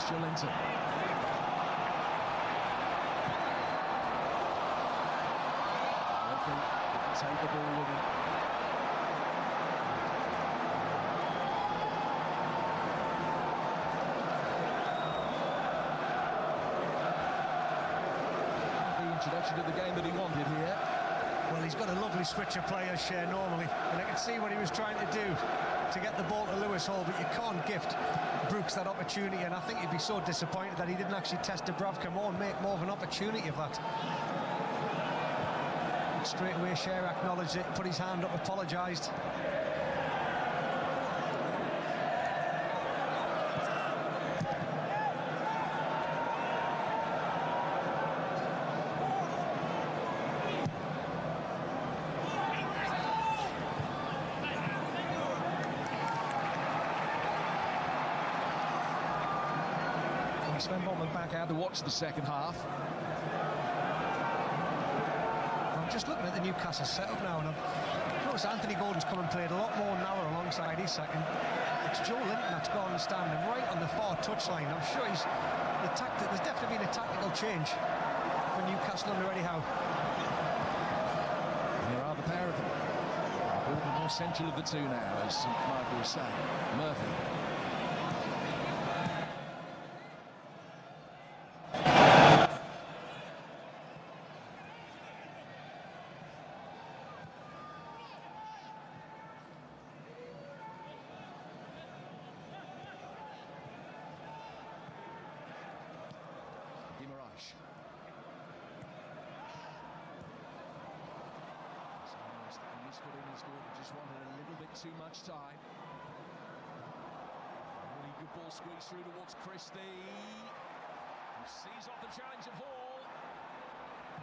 Jolinton. Take the ball with him. The introduction to the game that he wanted here. Well, he's got a lovely switch of players share normally, and I can see what he was trying to do to get the ball to Lewis Hall, but you can't gift Brooks that opportunity, and I think he'd be so disappointed that he didn't actually test Dubravka more and make more of an opportunity of that. Straight away, Cher acknowledged it, put his hand up, apologised. Sven Botman back out to watch the second half. I'm just looking at the Newcastle setup now, and I've noticed Anthony Gordon's come and played a lot more narrow alongside his second. It's Joe Linton that's gone and standing right on the far touchline. I'm sure there's definitely been a tactical change for Newcastle under Eddie Howe. There are the pair of them. Gordon more central of the two now, as St Michael was saying. Murphy. Just wanted a little bit too much time. Really good ball squeezed through towards Christie, who sees off the challenge of Hall.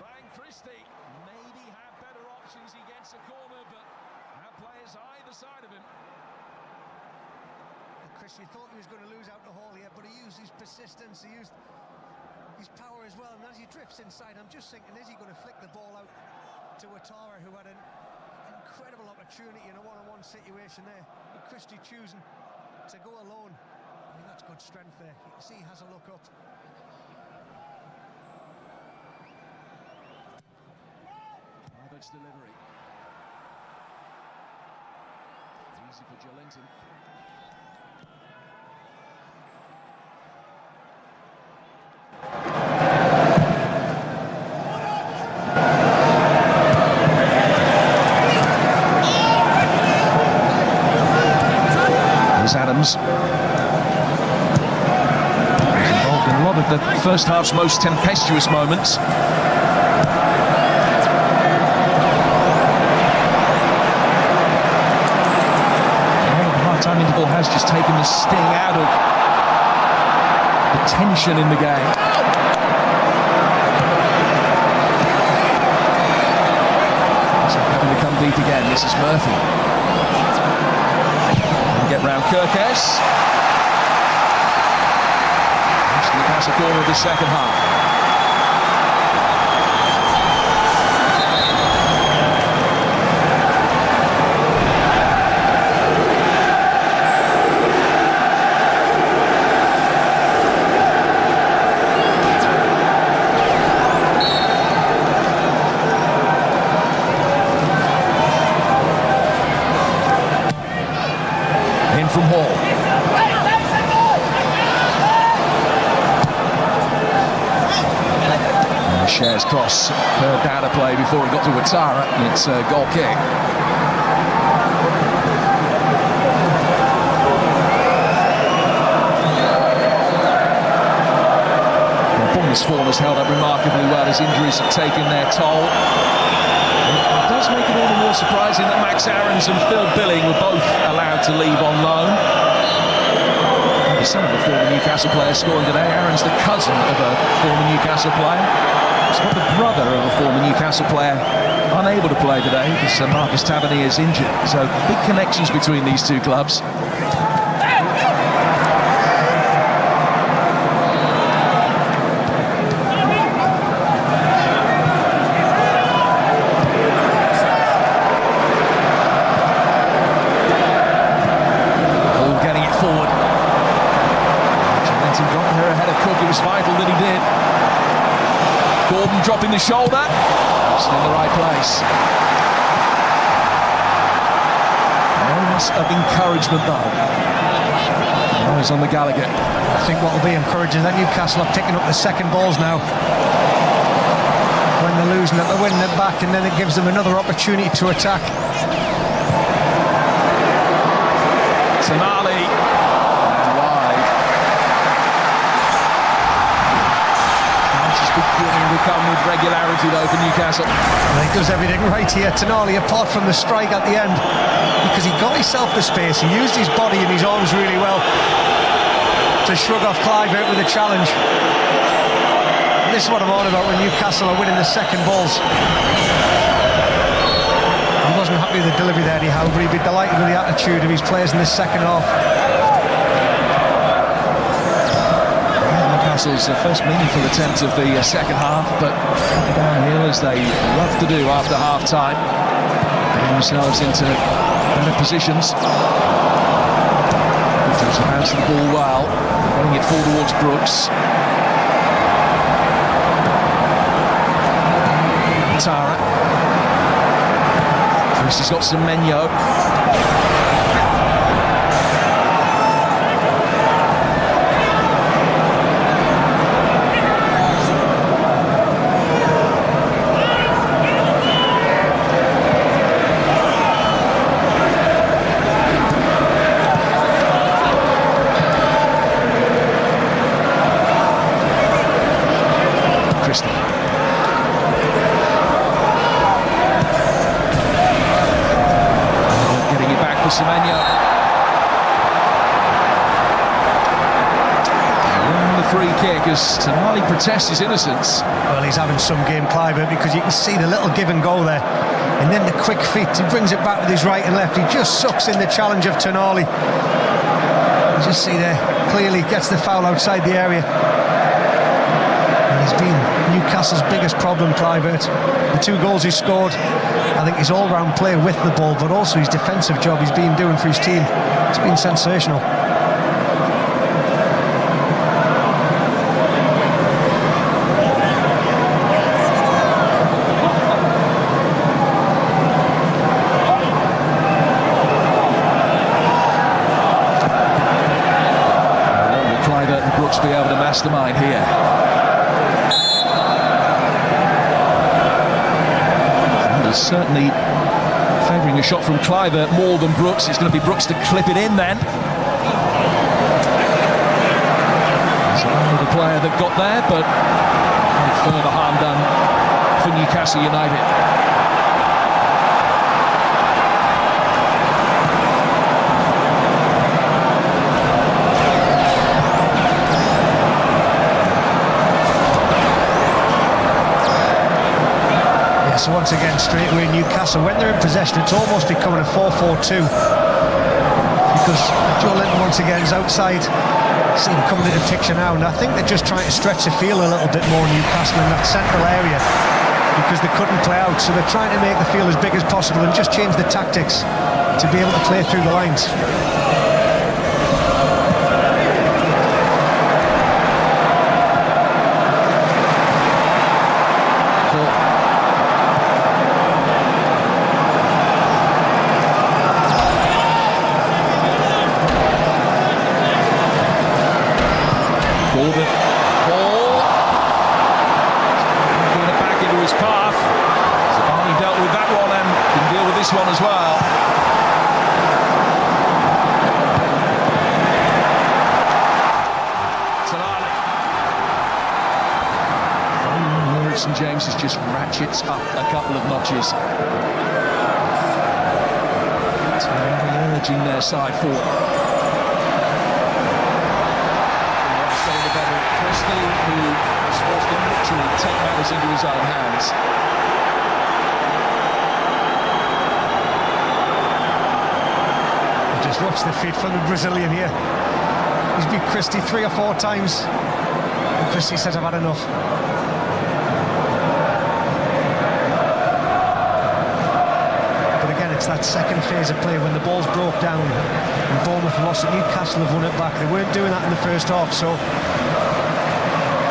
Bang, Christie maybe had better options against the corner, but had players either side of him. And Christie thought he was going to lose out to Hall here, but he used his persistence, he used his power as well, and as he drifts inside, I'm just thinking, is he going to flick the ball out to Ouattara, who had an incredible opportunity in a one-on-one situation there, but Christie choosing to go alone. I mean, that's good strength there. You can see he has a look up. Roberts' delivery. Easy for Jolinton. Adams. He was involved in a lot of the first half's most tempestuous moments. The half-time interval has just taken the sting out of the tension in the game. So having to come deep again. This is Murphy. Get round Kirkes. Newcastle corner of the second half. From Hall. Cher's cross curved out of play before it got to Ouattara. It's a goal kick. Bournemouth's form has held up remarkably well as injuries have taken their toll. It does make it all the more surprising that Max Aarons and Phil Billing were both allowed to leave on loan. Maybe some of the former Newcastle players scoring today. Aarons, the cousin of a former Newcastle player. It's not the brother of a former Newcastle player unable to play today because Marcus Tavernier is injured. So big connections between these two clubs. Got her dropping the shoulder. It's in the right place. Moments of encouragement though. Eyes on the Gallagher. I think what will be encouraging is that Newcastle are picking up the second balls now. When they're losing it, they're winning it back, and then it gives them another opportunity to attack. Tonali and wide. Chances beginning to come with regularity though for Newcastle. And he does everything right here, Tonali, apart from the strike at the end, because he got himself the space. He used his body and his arms really well to shrug off Kluivert with a challenge. And this is what I'm on about when Newcastle are winning the second balls. He wasn't happy with the delivery there anyhow, but he'd be delighted with the attitude of his players in the second half. Newcastle's first meaningful attempt of the second half, but downhill as they love to do after half-time. Getting themselves into better positions. Defensive bounce the ball well, running it forward towards Brooks. Tara. Chris has got Semenyo. Semenyo. And the free kick as Tonali protests his innocence. Well, he's having some game, Kluivert, because you can see the little give and go there. And then the quick feet, he brings it back with his right and left. He just sucks in the challenge of Tonali. You just see there, clearly gets the foul outside the area. And he's been Newcastle's biggest problem, Kluivert. The 2 goals he scored, I think his all-round play with the ball, but also his defensive job he's been doing for his team. It's been sensational. Will Kluivert and Brooks be able to mastermind here? Certainly favouring a shot from Kluivert more than Brooks. It's going to be Brooks to clip it in then. There's another player that got there, but no further harm done for Newcastle United. So once again, straight away Newcastle, when they're in possession, it's almost becoming a 4-4-2, because Joe Linton once again is outside. See him coming into the picture now, and I think they're just trying to stretch the field a little bit more, Newcastle, in that central area, because they couldn't play out, so they're trying to make the field as big as possible and just change the tactics to be able to play through the lines. One as well. Tonali. St James's just ratchets up a couple of notches. Urging their side forward. Preston, who was forced to literally take matters into his own hands. Watch the feed from the Brazilian here. He's beat Christie 3 or 4 times, and Christie says, I've had enough. But again, it's that second phase of play when the ball's broke down and Bournemouth lost it. Newcastle have won it back. They weren't doing that in the first half, so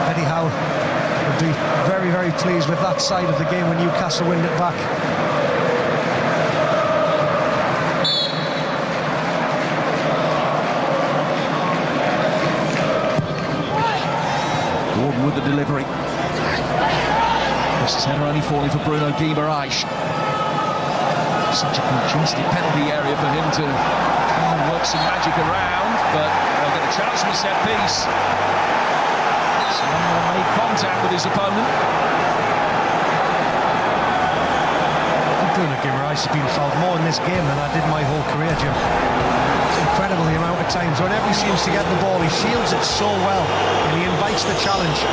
Eddie Howe will be very, very pleased with that side of the game when Newcastle win it back. Gordon with the delivery. This is header only falling for Bruno Guimaraes. Such a congested penalty area for him to try and work some magic around, but they'll get a chance from a set piece. Someone made contact with his opponent. Bruno Guimaraes has been fouled more in this game than I did my whole career, Jim. It's incredible the amount of times. Whenever he seems to get the ball, he shields it so well, and he invites the challenge.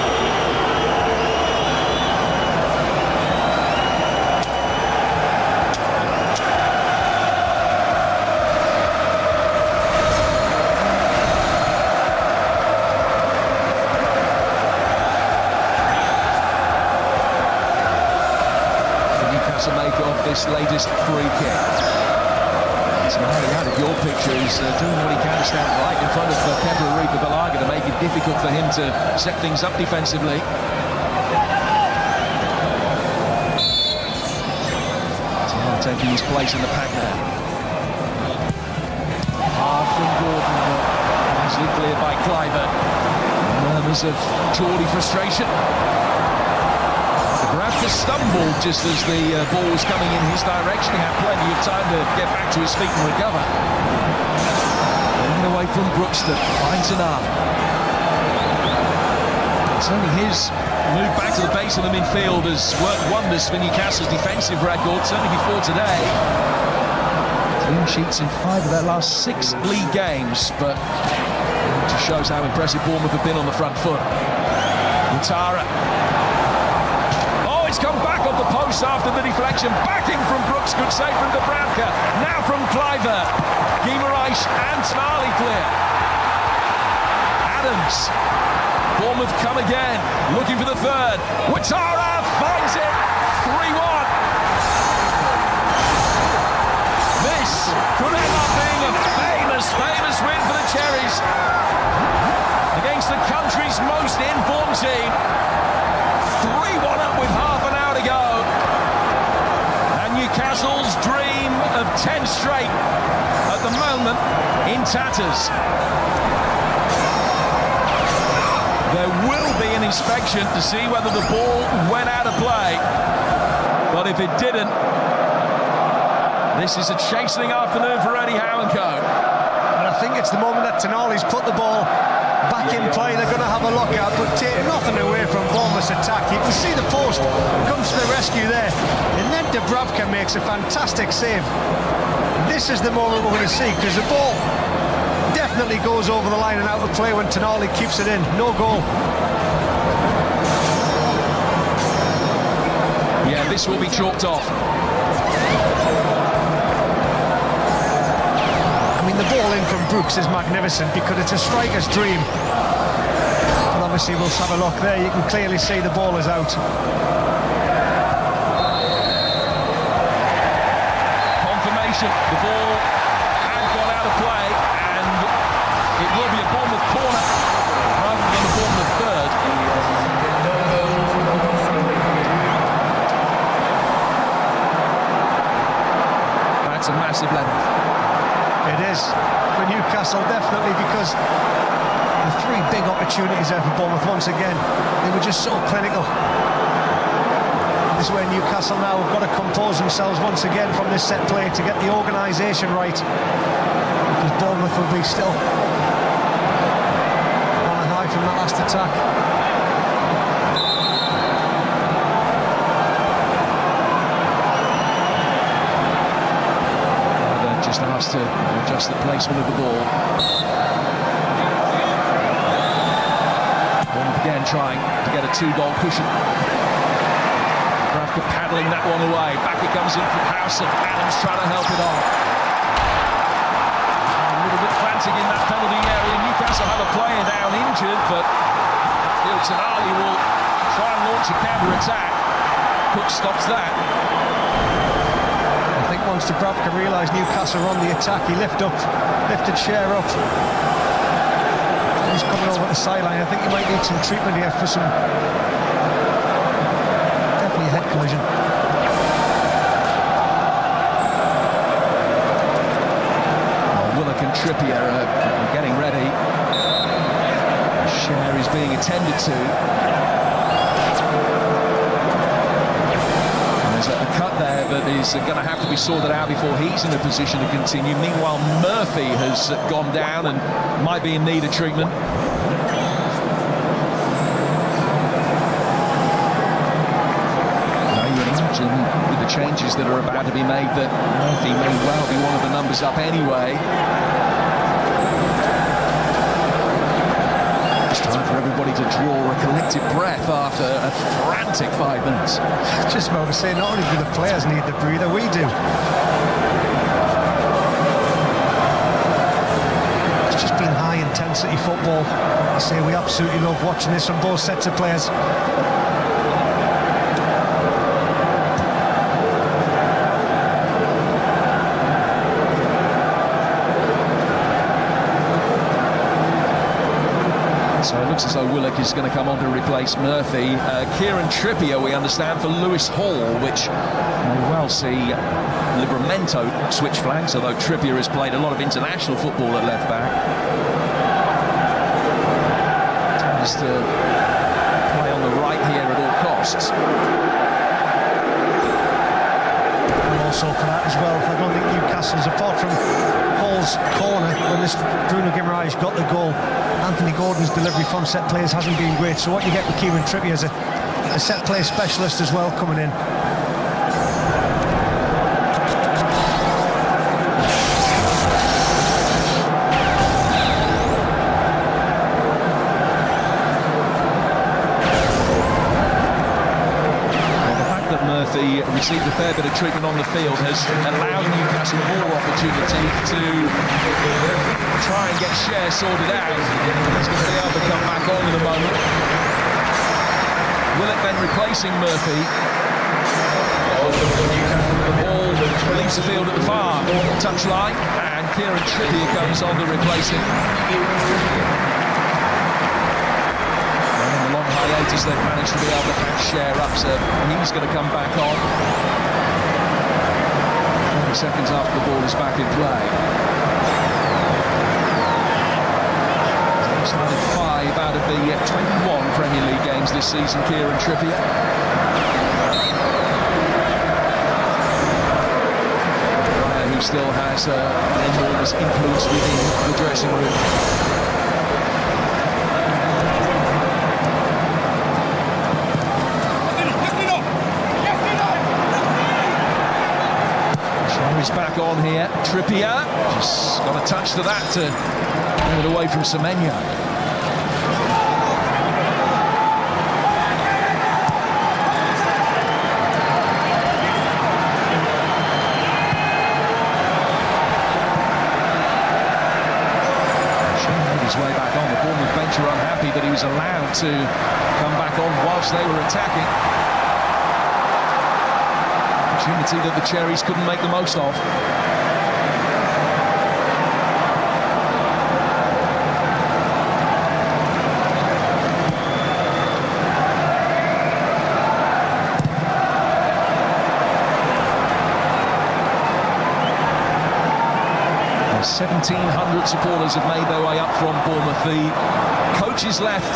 To make of this latest free kick. Tonali, out of your picture, is doing what he can to stand right in front of Pedro Balaga to make it difficult for him to set things up defensively. Tonali taking his place in the pack now. Hard from Gordon, but easily cleared by Kluivert. Murmurs of Geordie frustration. Bradford stumbled just as the ball was coming in his direction. He had plenty of time to get back to his feet and recover. Moving away from Brooks that finds enough. It's only his move back to the base of the midfield has worked wonders for Newcastle's defensive record, certainly before today. Clean sheets in 5 of their last 6 league games, but it just shows how impressive Bournemouth have been on the front foot. Utara. It's come back off the post after the deflection. Back in from Brooks. Good save from Dubravka. Now from Kluivert. Guimaraes and Tonali clear. Adams. Bournemouth come again. Looking for the third. Ouattara finds it. 3-1. This could end up being a famous win for the Cherries against the country's most informed team. 3-1 up with half an hour to go. And Newcastle's dream of 10 straight at the moment in tatters. There will be an inspection to see whether the ball went out of play. But if it didn't, this is a chastening afternoon for Eddie Howe and co. And I think it's the moment that Tonali's put the ball back in play, they're going to have a look at, but take nothing away from Bournemouth's attack. You can see the post comes to the rescue there, and then Dubravka makes a fantastic save. This is the moment we're going to see, because the ball definitely goes over the line and out of play when Tonali keeps it in. No goal. Yeah, this will be chalked off. The ball in from Brooks is magnificent because it's a striker's dream. And obviously we'll have a look there. You can clearly see the ball is out. Confirmation, the ball had gone out of play, and it will be a Bournemouth corner rather than a Bournemouth third. That's a massive level. It is for Newcastle, definitely, because the 3 big opportunities there for Bournemouth once again. They were just so clinical. This is where Newcastle now have got to compose themselves once again from this set play to get the organisation right. Because Bournemouth will be still on a high from that last attack. Just asked to adjust the placement of the ball. Bournemouth again trying to get a 2-goal cushion. Dubravka paddling that one away. Back it comes in from Howson. Adams trying to help it on. A little bit frantic in that penalty area. Newcastle have a player down injured, but Tonali will try and launch a counter-attack. Cook stops that. Once Dubravka realised Newcastle were on the attack, he lifted Share up. He's coming over the sideline. I think he might need some treatment here for some collision. Willock and Trippier are getting ready. Share is being attended to. And there's a cut there that is going to have to be sorted out before he's in a position to continue. Meanwhile, Murphy has gone down and might be in need of treatment. Now you imagine with the changes that are about to be made that Murphy may well be one of the numbers up anyway. It's time for everybody to draw a collective breath after a frantic 5 minutes. Just about to say, not only do the players need the breather, we do. It's just been high intensity football. I say we absolutely love watching this from both sets of players. So it looks as though Willock is going to come on to replace Murphy. Kieran Trippier, we understand, for Lewis Hall, which may well see Livramento switch flanks, although Trippier has played a lot of international football at left back. Tends to play on the right here at all costs. And also for that as well, I don't think Newcastle's, apart from Hall's corner, when this Bruno Guimaraes got the goal, Anthony Gordon's delivery from set players hasn't been great. So what you get with Kieran Trippier is a set play specialist as well coming in. Murphy received a fair bit of treatment on the field has allowed Newcastle more opportunity to try and get Share sorted out. He's going to be able to come back on in a moment. Willock then replacing Murphy. The ball leaves the field at the far touchline, and Kieran Trippier comes on to replace him. Hiatus, they've managed to be able to catch Share up, so he's going to come back on 30 seconds after the ball is back in play. He's started 5 out of the 21 Premier League games this season, Kieran Trippier. Who still has an enormous influence within the dressing room. He's back on here. Trippier just got a touch to that to bring it away from Semenyo. Made his way back on. The Bournemouth bench are unhappy that he was allowed to come back on whilst they were attacking. Opportunity that the Cherries couldn't make the most of. The 1,700 supporters have made their way up from Bournemouth. The coaches left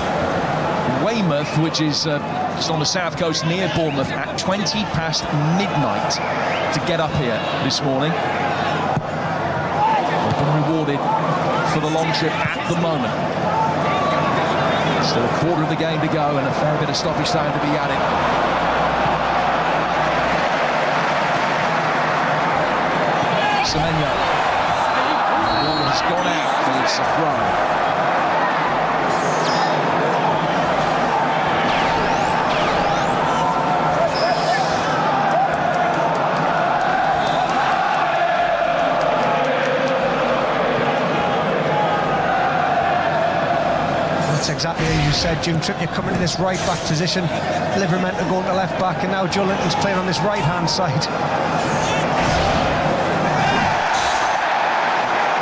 Weymouth, which is just on the south coast near Bournemouth, at 20 past midnight to get up here this morning. They've been rewarded for the long trip at the moment. Still a quarter of the game to go and a fair bit of stoppage time to be added. Semenyo. The ball has gone out, but it's a throw. Exactly as you said, Jim. Trippier coming in this right back position, Livramento going to left back, and now Joe Linton's playing on this right hand side.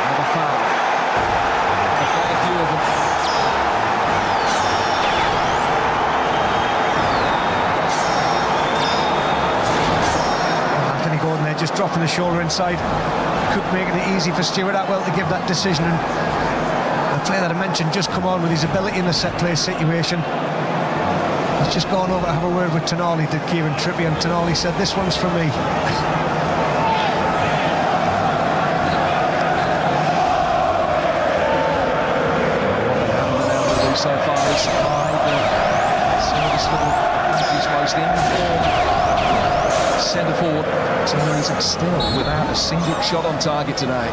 Another foul. A fair few of them. dropping the shoulder inside. Cook making it easy for Stuart Atwell to give that decision, and the player that I mentioned just come on with his ability in the set play situation. He's just gone over to have a word with Tonali, did Kieran Trippier, and Tonali said, "This one's for me." So far is the service little his most informed centre forward. Terima still without a single shot on target today.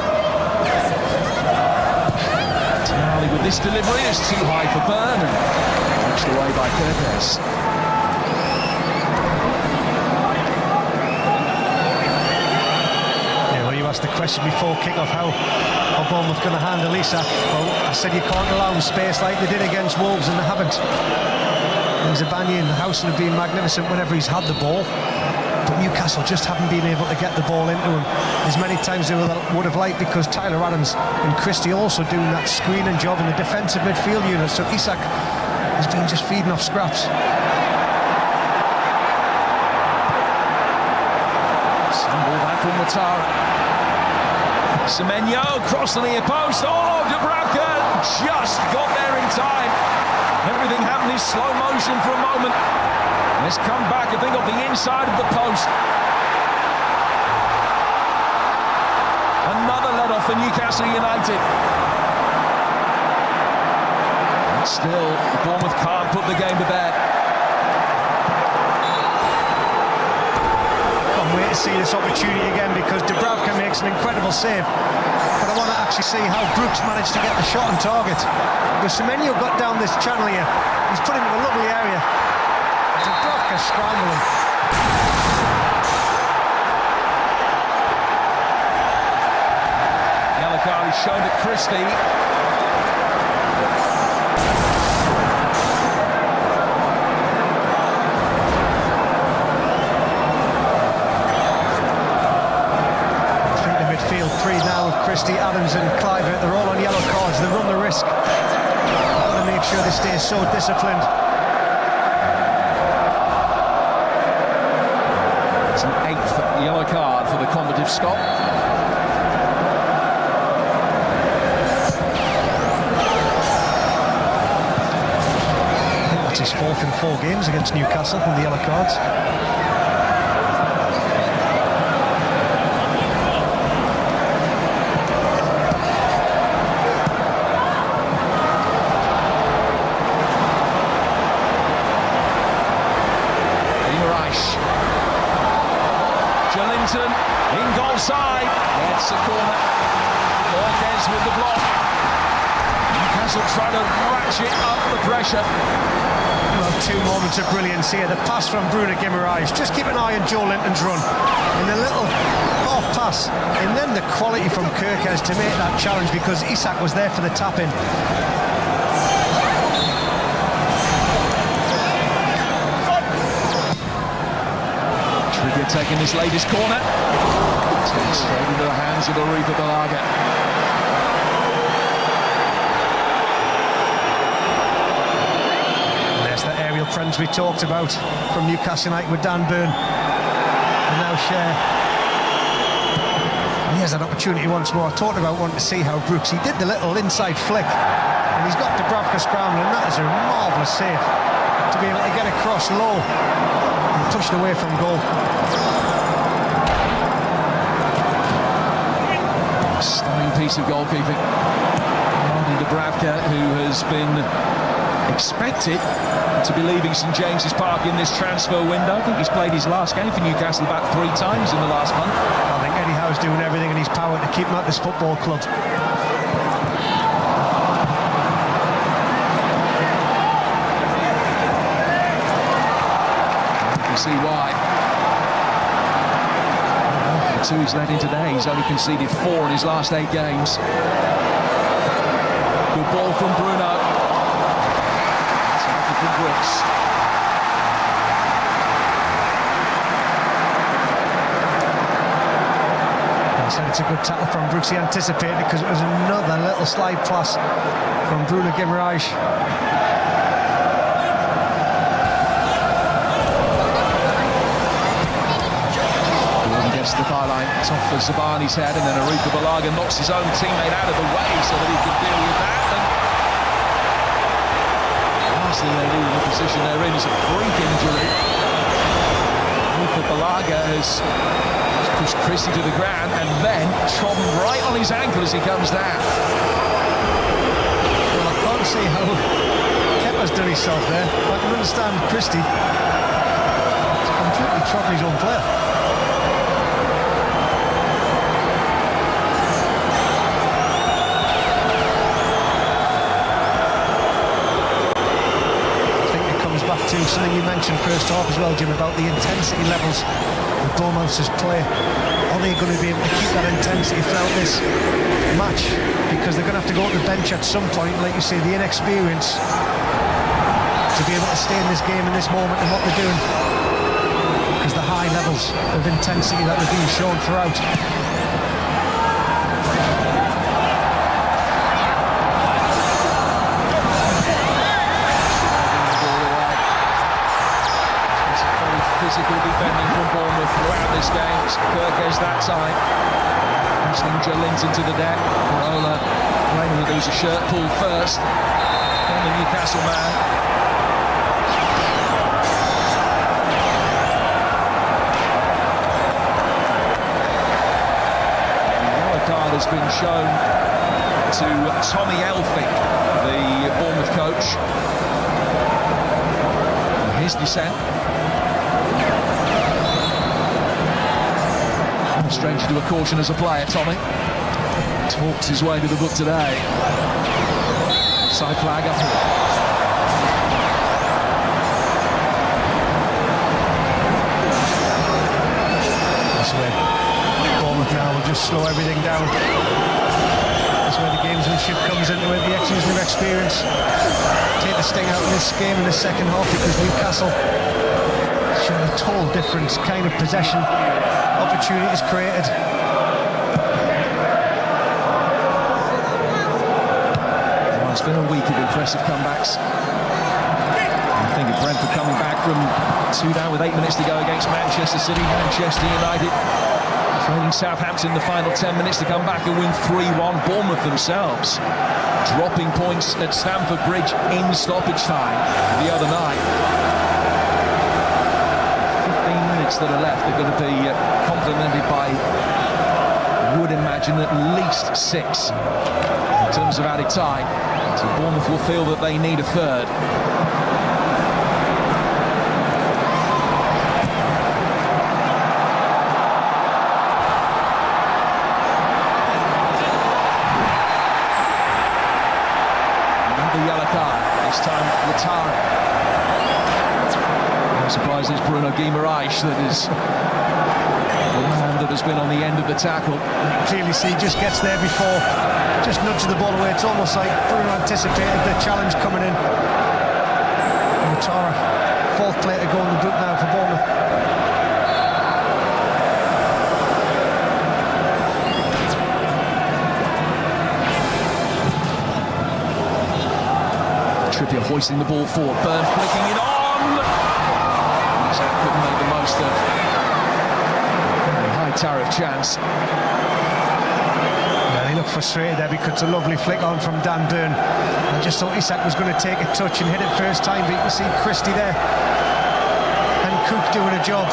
Tonali with this delivery is too high for Burn and pushed away by Kirkes. Yeah, well, you asked the question before kick-off, how Bournemouth going to handle Isak. Well, I said you can't allow them space like they did against Wolves, and they haven't. And Zabani and Housen have been magnificent whenever he's had the ball, but Newcastle just haven't been able to get the ball into him as many times as they would have liked, because Tyler Adams and Christie also doing that screening job in the defensive midfield unit, so Isak has been just feeding off scraps. Ball back from Ouattara. Semenyo cross the near post. Oh, Dubravka just got there in time. Everything happened in slow motion for a moment. Let's come back and think of the inside of the post. Another let off for Newcastle United. And still, Bournemouth can't put the game to bed. Wait to see this opportunity again, because Dubravka makes an incredible save, but I want to actually see how Brooks managed to get the shot on target, because Semenyo got down this channel here. He's put him in a lovely area. Dubravka scrambling. Yellow card is shown to Christie. Three now with Christie, Adams and Clivert. They're all on yellow cards. They run the risk. They've got to make sure they stay so disciplined. It's an 8th yellow card for the combative Scot. I think that's his 4th in 4 games against Newcastle with the yellow cards. In goal side, it's a corner. Kirkes with the block. Newcastle trying to ratchet up the pressure. Well, 2 moments of brilliance here. The pass from Bruno Guimaraes. Just keep an eye on Joe Linton's run. And the little off pass. And then the quality from Kirkes to make that challenge, because Isak was there for the tap-in. Taking this latest corner. Straight into the hands of the Reaper Balaga. There's the aerial presence we talked about from Newcastle United with Dan Burn. And now Share. He has an opportunity once more. I talked about wanting to see how Brooks, he did the little inside flick, and he's got Dubravka scrambling. That is a marvellous save to be able to get across low and pushed away from goal. Stunning piece of goalkeeping. Dubravka, who has been expected to be leaving St James's Park in this transfer window. I think he's played his last game for Newcastle about 3 times in the last month. I think Eddie Howe's doing everything in his power to keep him at this football club. You can see why. The 2 he's led in today, he's only conceded 4 in his last 8 games. Good ball from Bruno. Tackle from Brooks. He said it's a good tackle from Brooks. He anticipated it because it was another little slide pass from Bruno Guimaraes. gets the byline, it's off for Zabani's head, and then Aruka Balaga knocks his own teammate out of the way so that he can deal with that. And the last thing they do in the position they're in is a freak injury. Aruka Balaga has pushed Christie to the ground and then trodden right on his ankle as he comes down. Well, I can't see how Kepa's done himself there. I can understand Christie. He's completely trodden his own player. To something you mentioned first half as well, Jim, about the intensity levels of Bournemouth's play. Are they going to be able to keep that intensity throughout this match? Because they're going to have to go to the bench at some point, like you say, the inexperience to be able to stay in this game in this moment and what they're doing. Because the high levels of intensity that they're being shown throughout. Physical defending from Bournemouth throughout this game. It's Kirkes that time. Pushing Joelinton to the deck. Marola claiming that there was a shirt pull first from the Newcastle man. The yellow card has been shown to Tommy Elphick, the Bournemouth coach. His dissent. Stranger to a caution as a player, Tommy. Talks his way to the book today. Side flag up here. That's where Bournemouth now will just slow everything down. That's where the gamesmanship comes into it, the exclusion of experience. Take the sting out of this game in the second half because Newcastle showed a total different kind of possession. Opportunities created. Well, it's been a week of impressive comebacks. I think of Brentford coming back from 2 down with 8 minutes to go against Manchester City. Manchester United trailing Southampton in the final 10 minutes to come back and win 3-1. Bournemouth themselves dropping points at Stamford Bridge in stoppage time the other night. That are left are going to be complemented by, would imagine, at least 6 in terms of added time. So Bournemouth will feel that they need a third. Another yellow card, this time Latara. I'm surprised it's Bruno Guimaraes that is the man that has been on the end of the tackle. Clearly see, just gets there before, just nudges the ball away. It's almost like Bruno anticipated the challenge coming in. Latara, 4th player to go in the book now for Bournemouth. Trippier hoisting the ball forward, Burn flicking it on! Couldn't make the most of a high tariff chance. Yeah, he looked frustrated there because it's a lovely flick on from Dan Burn. I just thought Isak was going to take a touch and hit it first time, but you can see Christie there and Cook doing a job.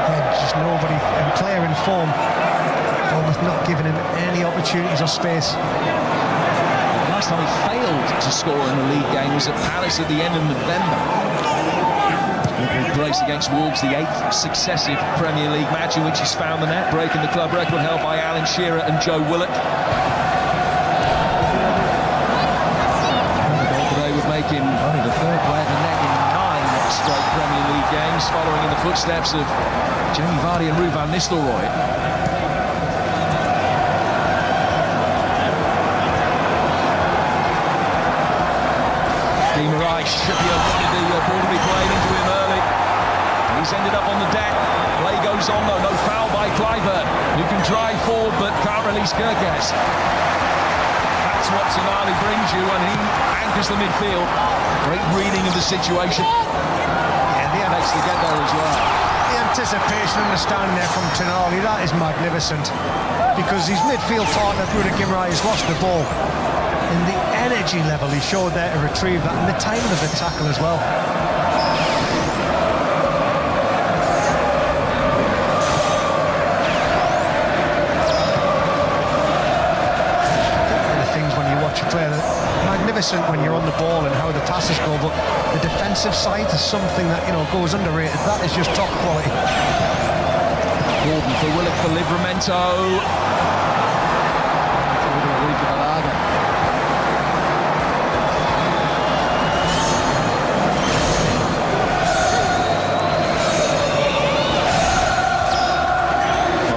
Yeah, just nobody and player in form. Bournemouth not giving him any opportunities or space. Last time he failed to score in a league game was at Palace at the end of November. With brace against Wolves, the 8th successive Premier League match in which he's found the net, breaking the club record held by Alan Shearer and Joe Willock. The goal today would make him only the 3rd player to net in 9 straight Premier League games, following in the footsteps of Jamie Vardy and Ruud van Nistelrooy. Trippier wanted the ball to be played into him early. He's ended up on the deck. Play goes on though, no foul by Clyburn, who can drive forward but can't release Kirkes. That's what Tonali brings you, and he anchors the midfield. Great reading of the situation. Yeah, they had pace to get there as well. The anticipation understanding there from Tonali, that is magnificent. Because his midfield partner, Bruno Guimaraes, has lost the ball. And the energy level he showed there to retrieve that, and the timing of the tackle as well. Player magnificent when you're on the ball and how the passes go, but the defensive side is something that, you know, goes underrated. That is just top quality. Gordon for Willock for Livramento.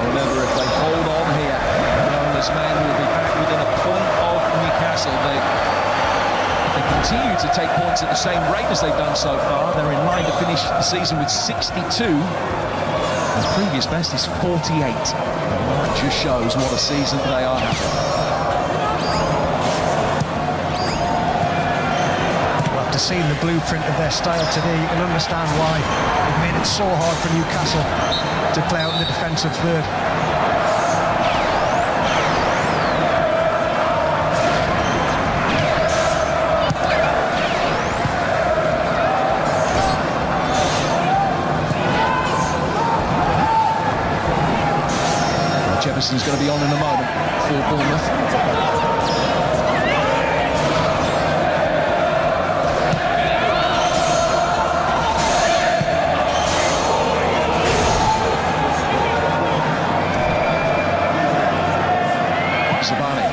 Remember, if they hold on here, this man will be back within a point of Newcastle. They continue to take points at the same rate as they've done so far. They're in line to finish the season with 62. The previous best is 48. That just shows what a season they are having. Well, after seeing the blueprint of their style today, you can understand why it made it so hard for Newcastle to play out in the defensive third. Jefferson's going to be on in a moment for Bournemouth. Sabani.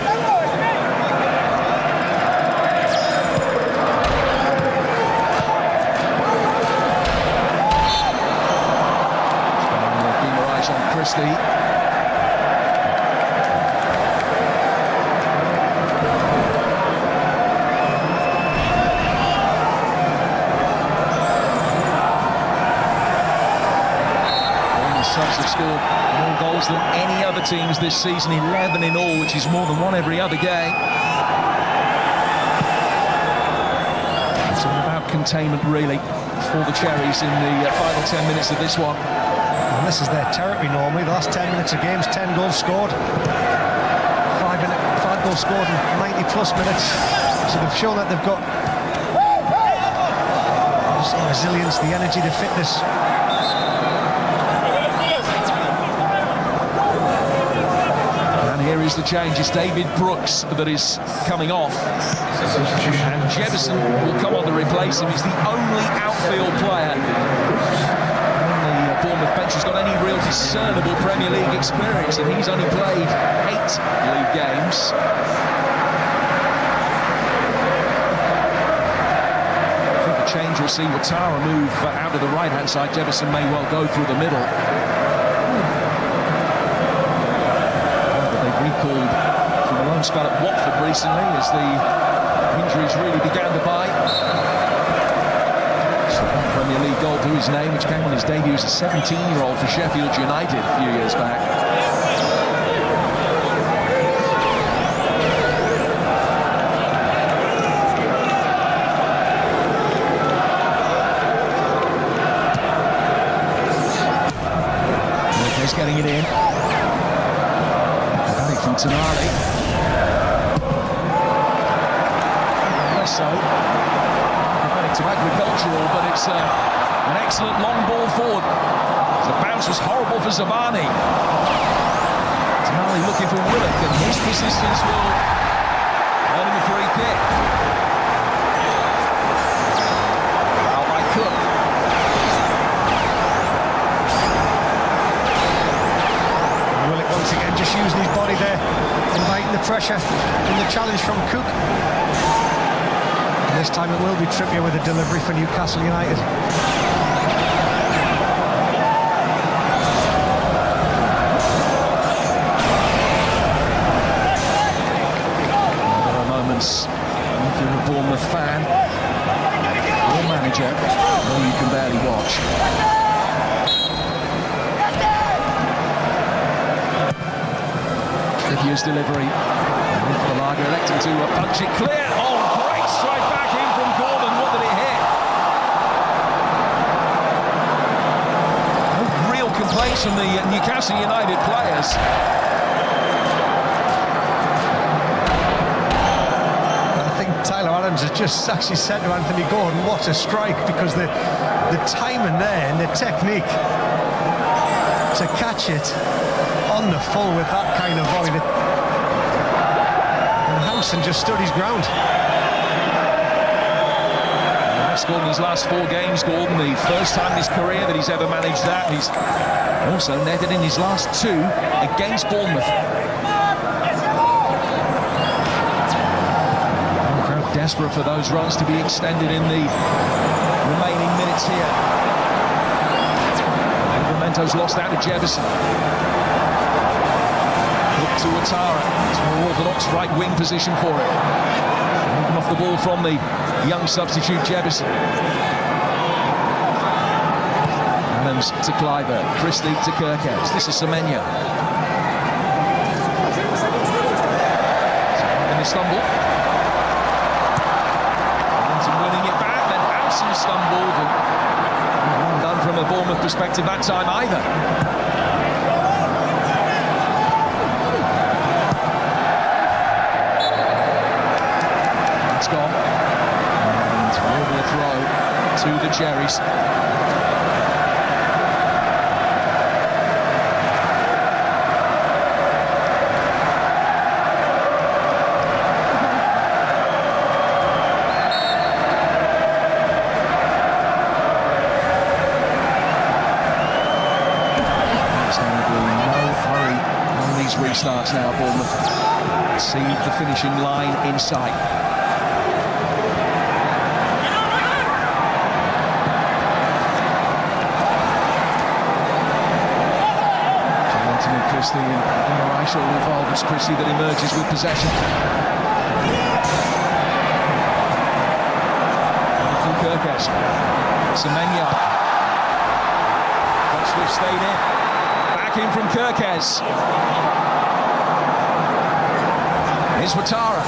Guimaraes on Christie. Subs have scored more goals than any other teams this season, 11 in all, which is more than one every other game. It's all about containment, really, for the Cherries in the final 10 minutes of this one. And this is their territory normally. The last 10 minutes of games, 10 goals scored. 5 goals scored in 90 plus minutes. So they've shown that they've got the resilience, the energy, the fitness. Here is the change. It's David Brooks that is coming off. And Jefferson will come on to replace him. He's the only outfield player on the Bournemouth bench who's got any real discernible Premier League experience, and he's only played 8 league games. I think the change will see Ouattara move out of the right-hand side. Jefferson may well go through the middle. Recalled from a loan spell at Watford recently as the injuries really began to bite. So one Premier League goal to his name, which came on his debut as a 17-year-old for Sheffield United a few years back. He's getting it in. From Tonali. Less so. Compared to agricultural, but it's an excellent long ball forward. The bounce was horrible for Zabani. Tonali looking for Willock, and his persistence will earn him a free kick. Out by Cook. Willock once again just using his body there, inviting the pressure and the challenge from Cook. And this time it will be Trippier with a delivery for Newcastle United. There are moments if you're a Bournemouth fan or manager where you can barely watch. Trippier's delivery. Malaga electing to punch it clear. Oh, great strike back in from Gordon. What did it hit? shots from the Newcastle United players. I think Tyler Adams has just actually said to Anthony Gordon, what a strike, because the timing there and the technique to catch it on the full with that kind of volley. And Howson just stood his ground. Scored in his last 4 games, Gordon, the first time in his career that he's ever managed that. He's also netted in his last 2 against Bournemouth. Crowd desperate for those runs to be extended in the remaining minutes here. Livramento's lost out to Jefferson. Look to Ouattara. It's more orthodox right wing position for him. Moving off the ball from the young substitute Jefferson. Adams to Clyburn. Christie to Kirkes. This is Semenya. In the stumble. Momentum winning it back. Then Howson stumbled. And well done from a Bournemouth perspective that time either. It's gone. Throw to the Cherries. There's going to be no hurry on these restarts now, Bournemouth. See the finishing line in sight. Christie and Rice all involved. It's Christie that emerges with possession. From Kirkes. Semenya. Got Swift stayed in. Back in from Kirkes. Here's Ouattara.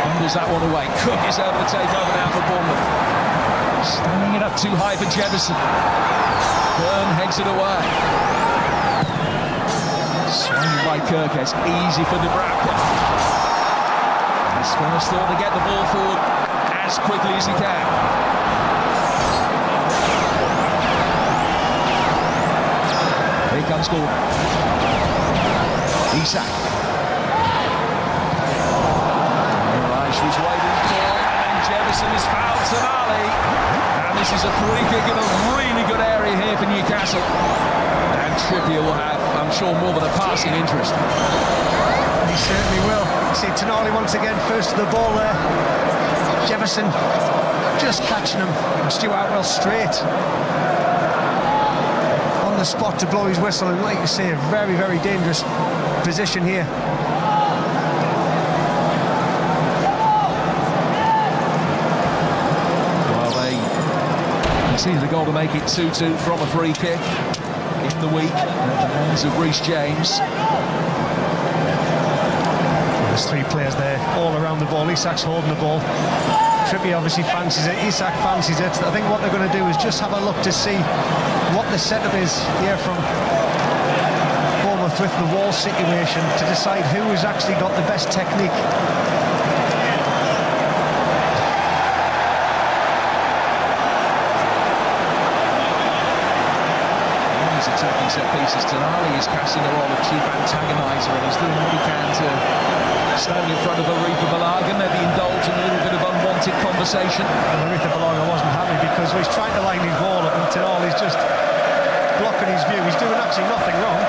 Bundles that one away. Cook is able to take over now for Bournemouth. Standing it up too high for Jefferson. Byrne heads it away. Swung by Kirkes, easy for Dubravka. His first thought to get the ball forward as quickly as he can. Here comes Gordon. Isak. Rice was waiting for it, and Jefferson is fouled Tonali. And this is a free kick in a really good area here for Newcastle. And Trippier will have, I'm sure, more than a passing interest. He certainly will. See Tonali once again first to the ball there. Jefferson just catching him. And Stuart Atwell straight on the spot to blow his whistle. And like you say, a very, very dangerous position here. Conceded a goal to make it 2-2 from a free kick in the week at the hands of Reece James. There's 3 players there all around the ball. Isak's holding the ball. Trippier obviously fancies it. Isak fancies it. I think what they're going to do is just have a look to see what the setup is here from Bournemouth with the wall situation to decide who has actually got the best technique. Attacking set pieces. Tonali is casting a role of chief antagoniser, and he's doing what he can to stand in front of Aretha Balaga, maybe indulge in a little bit of unwanted conversation. And Aretha Balaga wasn't happy because he's trying to line his ball up, and Tonali's just blocking his view. He's doing actually nothing wrong.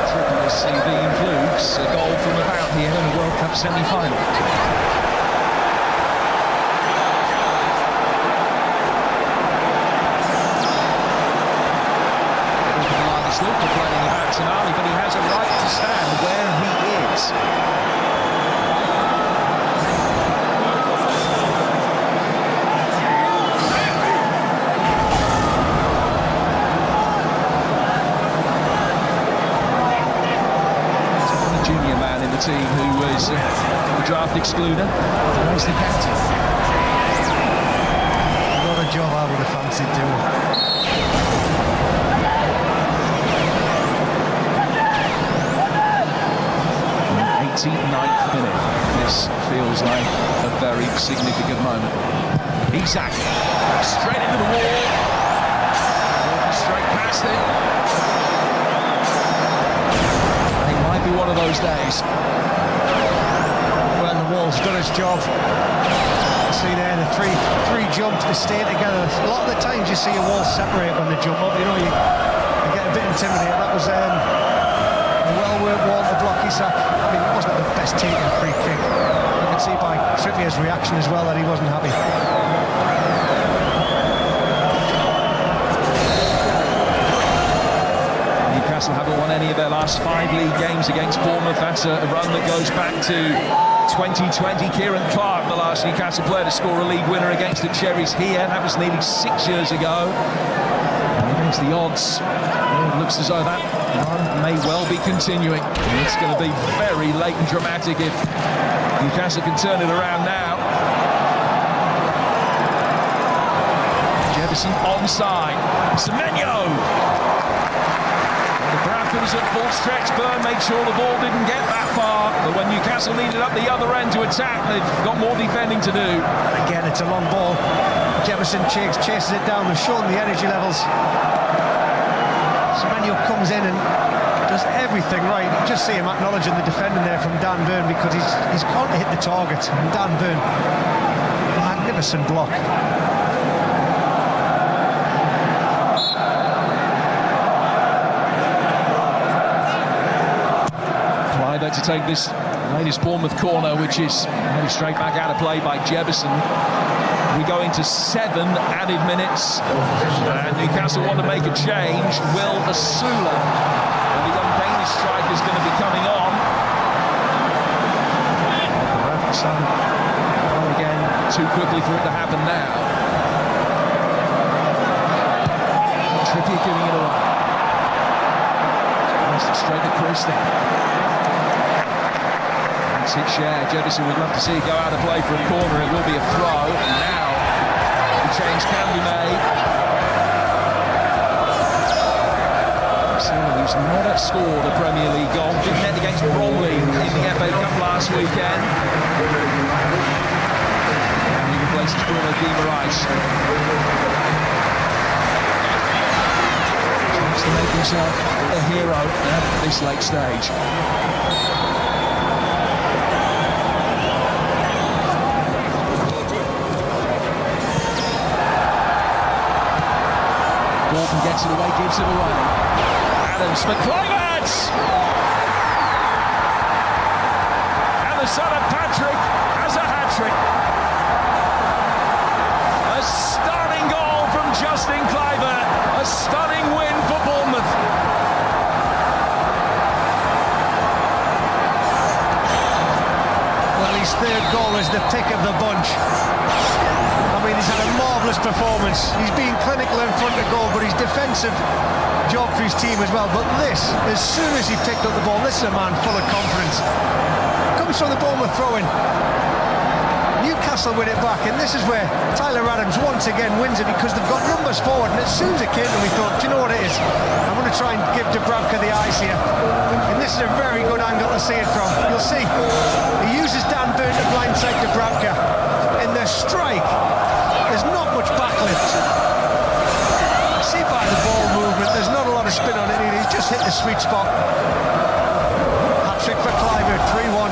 Trippier's CV includes a goal from about here in a World Cup semi-final. Still complaining about Tonali, but he has a right to stand where he is. The junior man in the team who was the draft excluder. Where's the captain? Not a job I would have fancied doing. 89th minute. This feels like a very significant moment. Isak, straight into the wall. Straight past it. It might be one of those days. Well, the wall's done its job. See there, the three jumps, they stay together. A lot of the times you see a wall separate when they jump up. You know, you get a bit intimidated. That was a well-worked wall to block Isak. I mean, it wasn't the best taken free kick. You can see by Trippier's reaction as well that he wasn't happy. Newcastle haven't won any of their last 5 league games against Bournemouth. That's a run that goes back to 2020. Kieran Clark, the last Newcastle player to score a league winner against the Cherries here. That was nearly 6 years ago. And against the odds, it looks as though that run may well be continuing. And it's going to be very late and dramatic if Newcastle can turn it around now. Jefferson onside. Semenyo! The Bradford was at full stretch. Burn made sure the ball didn't get that far. But when Newcastle needed up the other end to attack, they've got more defending to do. Again, it's a long ball. Jefferson chases it down. They've shown the energy levels. Semenyo comes in and does everything right. You just see him acknowledging the defending there from Dan Burn because he's got to hit the target. And Dan Burn, magnificent block. To take this latest Bournemouth corner, which is maybe straight back out of play by Jefferson. We go into 7 added minutes, and Newcastle want to make a change. Will Asula, the young Danish striker, is going to be coming on. Again, too quickly for it to happen now. Trippier giving it away. Straight to Christie. It share. Jefferson would love to see it go out of play for a corner. It will be a throw. And now the change can be made. Who's not scored a Premier League goal. Did net against Bromley in the FA Cup last weekend. And he replaces Bruno Guimaraes. Tries to make himself a hero at this late stage. Gets it away, gives it away. Adams for Kluivert! And the son of Patrick has a hat-trick. A stunning goal from Justin Kluivert. A stunning win for Bournemouth. Well, his third goal is the pick of the bunch. I mean, he's had a marvellous performance. He's been clinical in front of goal, but his defensive job for his team as well. But this, as soon as he picked up the ball, this is a man full of confidence. Comes from the Bournemouth throw-in. Newcastle win it back, and this is where Tyler Adams once again wins it because they've got numbers forward. And as soon as it came to him, he thought, do you know what it is? I'm going to try and give Dubravka the eyes here. And this is a very good angle to see it from. You'll see, he uses Dan Burn to blindside Dubravka. In the strike, there's not much backlift. See by the ball movement, there's not a lot of spin on it either. He's just hit the sweet spot. Hat-trick for Kluivert, 3-1.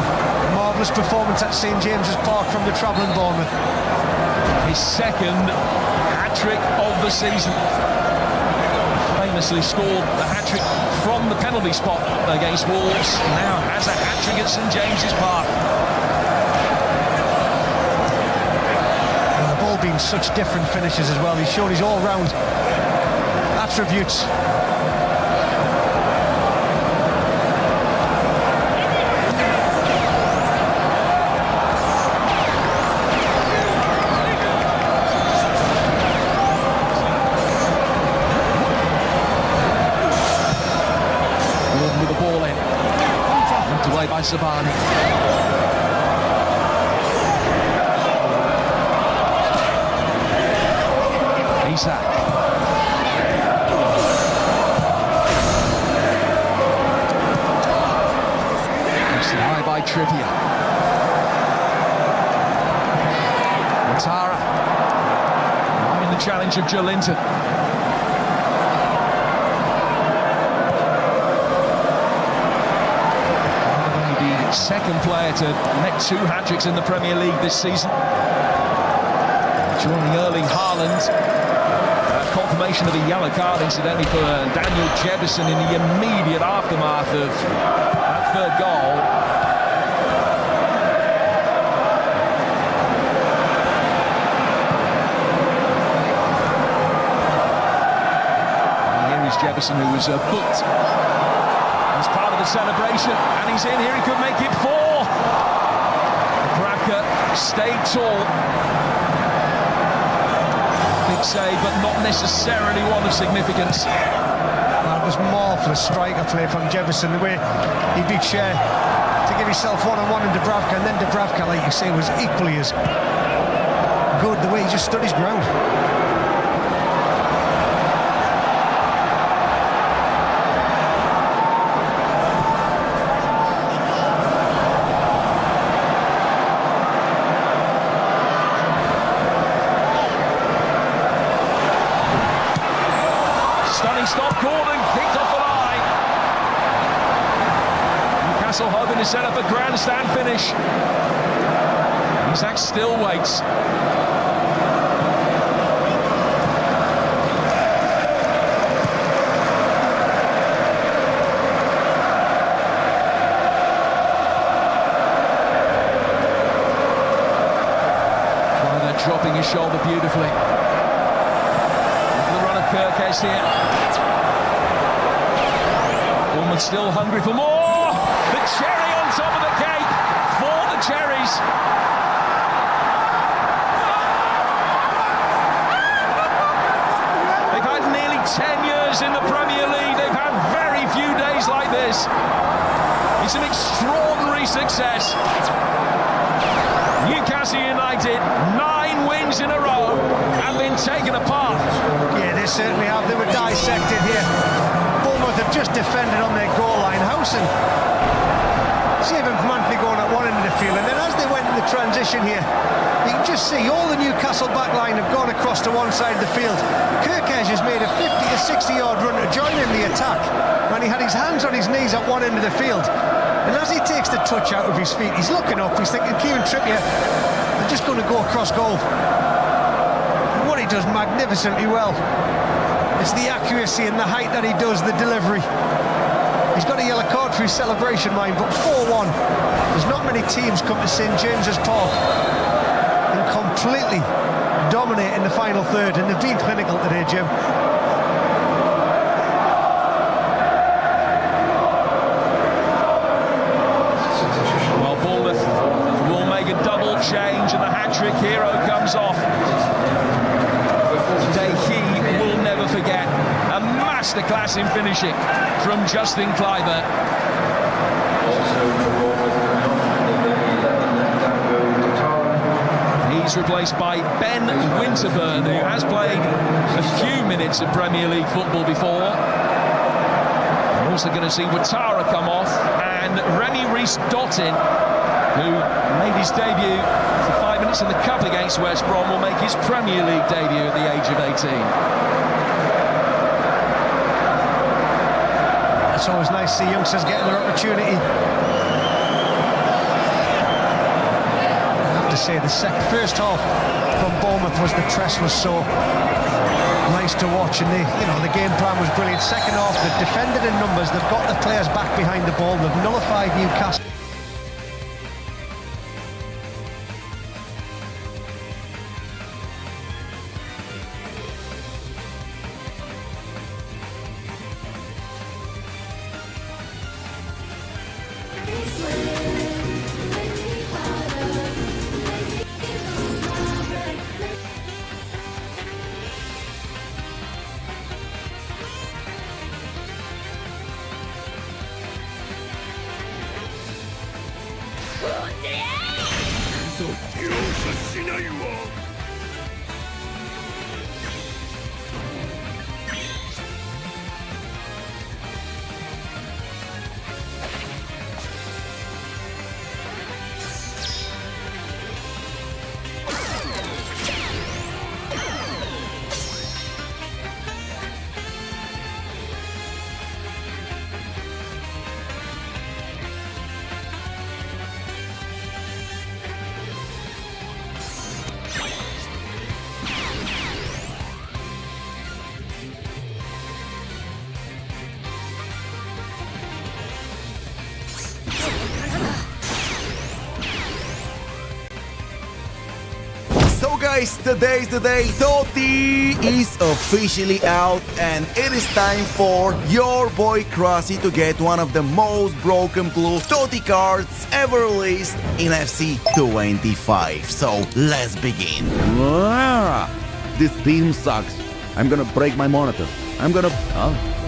Marvellous performance at St James's Park from the travelling Bournemouth. His second hat-trick of the season. Famously scored the hat-trick from the penalty spot against Wolves. Now has a hat-trick at St James's Park. Been such different finishes as well. He's shown his all-round attributes. With the ball in. Knocked away by Sabani. Isaac. High by Trippier. Ouattara. In the challenge of Joe Linton. The second player to net 2 hat-tricks in the Premier League this season. Joining Erling Haaland. Confirmation of a yellow card, incidentally, for Daniel Jefferson in the immediate aftermath of that third goal. And here is Jefferson, who was booked as part of the celebration, and he's in here. He could make it 4. Dubravka stayed tall. Big save, but not necessarily one of significance. That was marvellous striker play from Jefferson, the way he did share to give himself one-on-one in Dubravka, and then Dubravka, like you say, was equally as good, the way he just stood his ground. Stunning stop, Gordon kicked off the line. Newcastle hoping to set up a grandstand finish. Isaac still waits. Dropping his shoulder beautifully. The run of Kirkes here. Bournemouth still hungry for more. The cherry on top of the cake for the Cherries. They've had nearly 10 years in the Premier League. They've had very few days like this. It's an extraordinary success. Newcastle United, 9 wins in a row, have been taken apart. Yeah, they certainly have. They were dissected here. Bournemouth have just defended on their goal line. Howson saving Mantley going at one end of the field, and then as they went in the transition here, you can just see all the Newcastle back line have gone across to one side of the field. Kirkes has made a 50 to 60 yard run to join in the attack, and he had his hands on his knees at one end of the field. And as he takes the touch out of his feet, he's looking up, he's thinking, Kieran Trippier, I'm just going to go across goal. And what he does magnificently well, it's the accuracy and the height that he does, the delivery. He's got a yellow card for his celebration, mind, but 4-1. There's not many teams come to St James's Park and completely dominate in the final third, and they've been clinical today, Jim. Change, and the hat-trick hero comes off. Day he will never forget. A masterclass in finishing from Justin Kluivert. He's replaced by Ben Winterburn, who has played a few minutes of Premier League football before. We're also going to see Ouattara come off, and Remy Rees-Dottin, who made his debut for 5 minutes in the Cup against West Brom, will make his Premier League debut at the age of 18. It's always nice to see youngsters getting their opportunity. I have to say, the first half from Bournemouth the press was so nice to watch, and the game plan was brilliant. Second half, they've defended in numbers, they've got the players back behind the ball, they've nullified Newcastle. guys, today's the day. Totti is officially out and it is time for your boy Krasi to get one of the most broken blue Totti cards ever released in FC 25. So let's begin. This team sucks. I'm gonna break my monitor.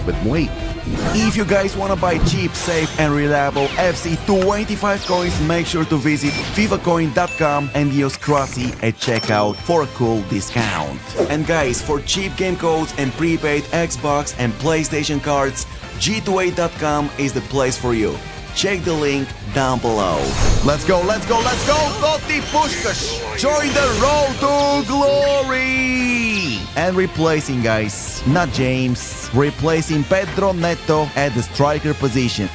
But wait. If you guys wanna buy cheap, safe and reliable FC 25 coins, make sure to visit fifacoin.com and use Krasi at checkout for a cool discount. And guys, for cheap game codes and prepaid Xbox and PlayStation cards, g2a.com is the place for you. Check the link down below. Let's go, let's go, let's go! Totti Pushkash! Join the road to glory! And replacing, guys, not James, replacing Pedro Neto at the striker position.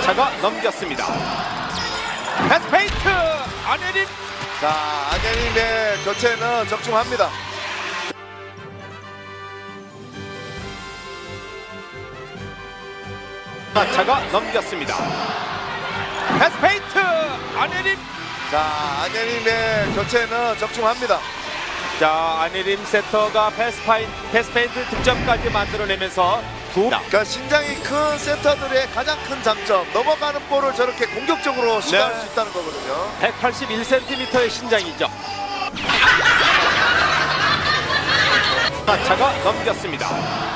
차가 넘겼습니다. 패스 페인트 안혜림. 자, 안혜림의 교체는 적중합니다. 차가 넘겼습니다. 패스 페인트 안혜림. 자, 안혜림의 교체는 적중합니다. 자, 안혜림 세터가 패스 페인트 득점까지 만들어내면서 그러니까 신장이 큰 세터들의 가장 큰 장점, 넘어가는 볼을 저렇게 공격적으로 시도할 수 있다는 거거든요. 181cm의 신장이죠. 차가 넘겼습니다.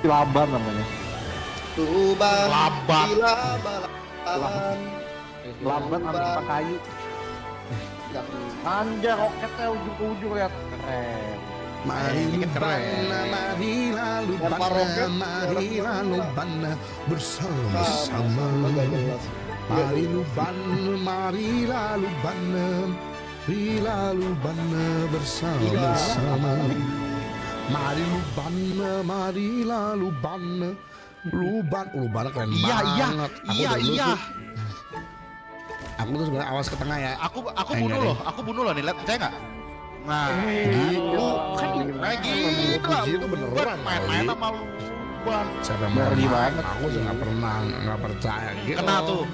Laban namanya. Tuban. Laban. Laban. Laban sama kayu. Anjir, roketnya ujung ke ujung lihat. Keren. Mari lubana, mari lalu bana, mari lalu bana bersama-sama. Mari lubana, mari lalu bana, mari lalu bana bersama-sama. Mari lubana, mari lalu bana, lubana keren banget. Iya. Aku tuh sebenarnya awas ke tengah ya. Aku bunuh loh nih, lihat saya nggak? Nah, gitu kan lagi itu beneran main sama Luban. Siapa yang Ngeri main? banget. Aku sih nggak percaya gitu. Kena tuh.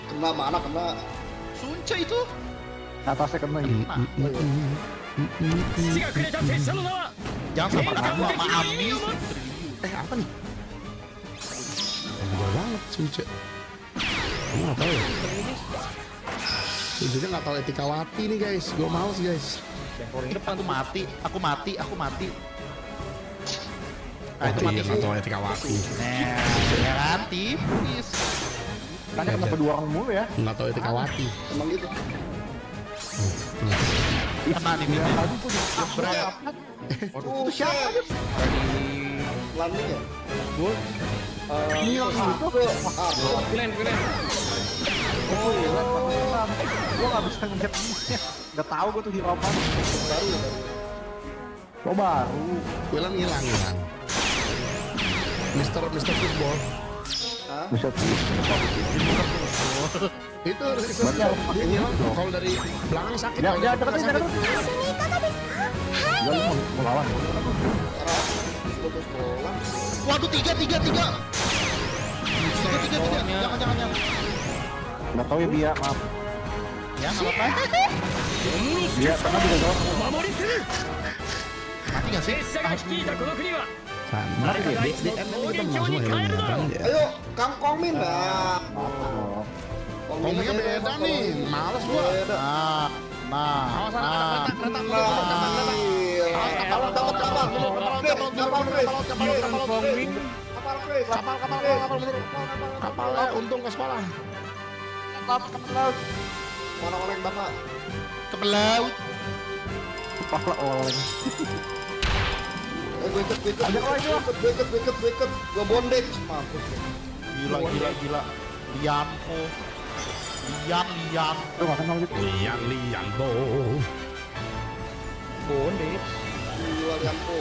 Kena mana kena? Sunca itu. Atasnya kena gitu. Jangan sama kamu sama Ami. Apa nih? Gede banget Sunce. Aku nggak tahu ya. Sunce nggak tahu etikawati nih guys. Gue males guys. Depan tuh mati. Aku mati. Oh iya nggak tahu etikawati. Nah, ya kan tipis. Tanya kenapa dua orang mulu ya? Nggak tahu etikawati. Emang gitu. Kena nih Bini. Oh siapa? Landing ya? Ngilang gitu. Oh iya, gue nggak bisa ngeliat ini. Nggak tahu gue tuh hero apa. Baru ya? Oh baru. Wilan hilang. Mister Football. Bisa tuh. Itu ini kalau dari belakang sakit. Jangan deketin. Gue mau lawan. Waduh, tiga. Jangan. Nggak tahu ya dia, maaf. Ya, nggak apa-apa. Dia tengah juga jauh. Mati nggak sih? Mari ya, DN ini kita menang semua ya. Ayo, Kang Kongmin dah. Komiknya beda nih, males gua. Nah. Kapalnya untung ke sekolah. Mana oleng bapak? Ke laut. Kepala oleng. Gue iket. Gue bondage. Mampus. Gila. Lianpo. Lian. Lu nggak kenal gitu? Lian bo. Bondage. Gila Lianpo.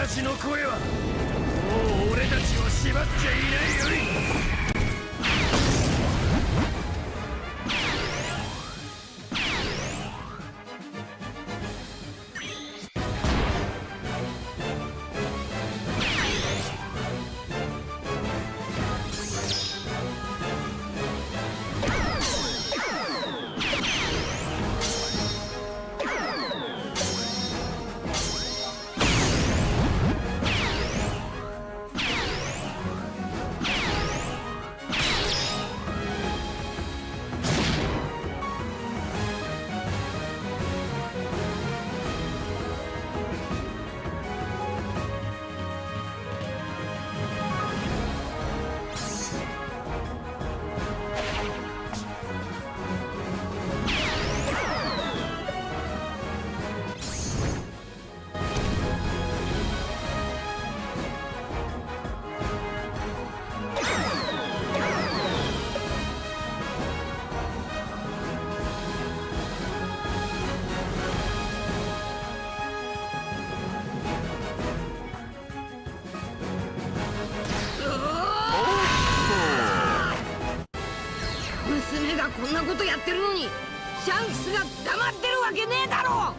ちの声はもう俺たちを縛っちゃいないよい。娘がこんなことやってるのにシャンクスが黙ってるわけねえだろ。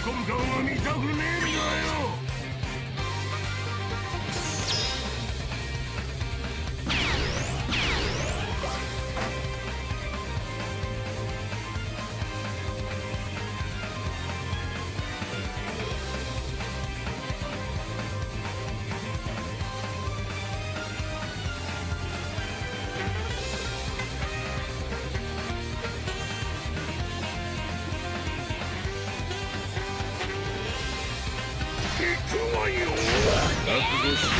喜ぶ顔が見たくねえんだよ。悟しろ。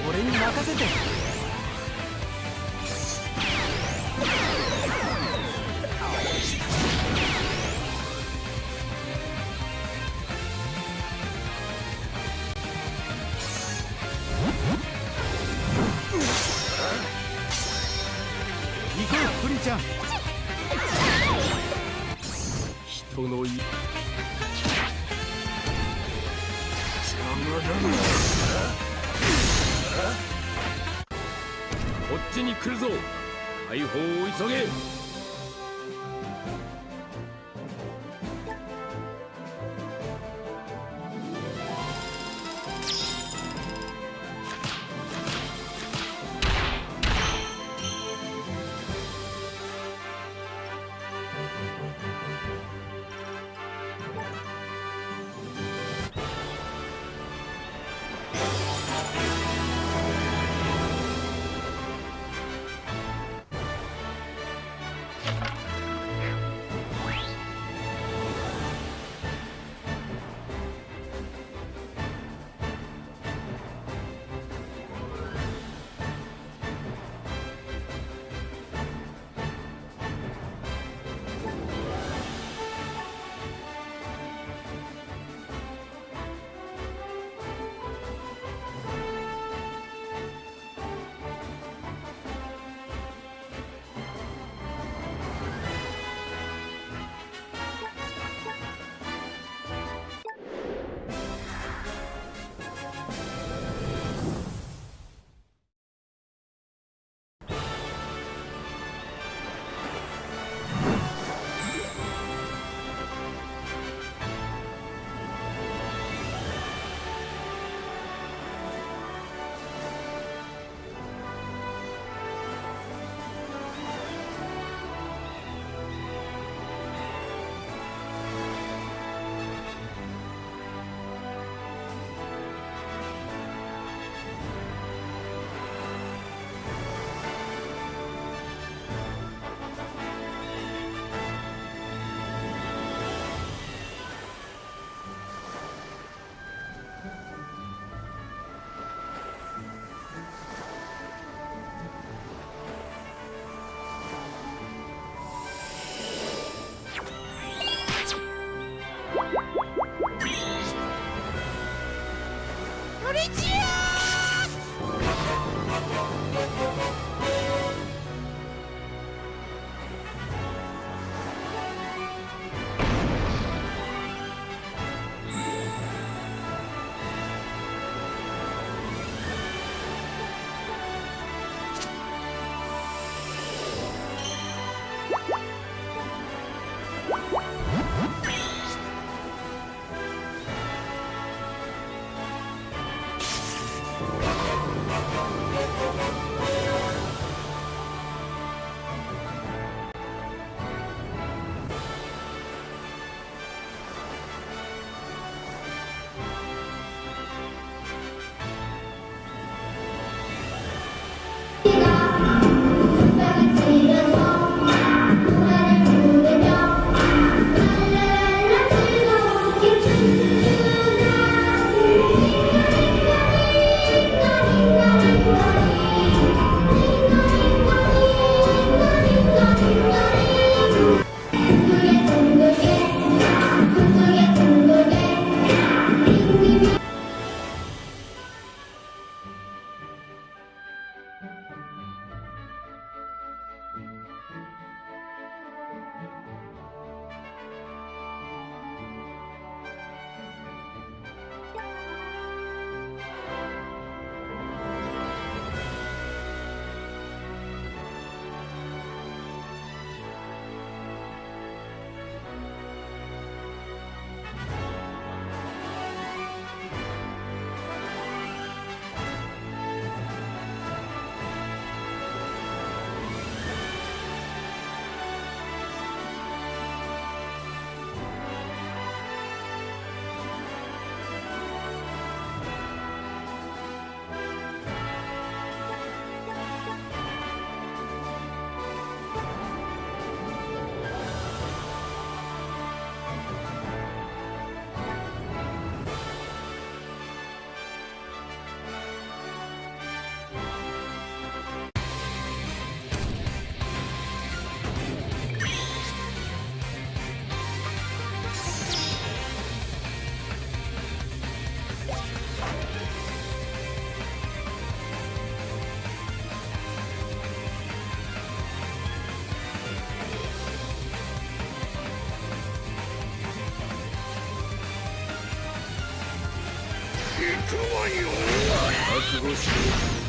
俺に任せて。行こうプリンちゃん。人のい邪魔だな。こっちに来るぞ。解放を急げ。覚悟しろ。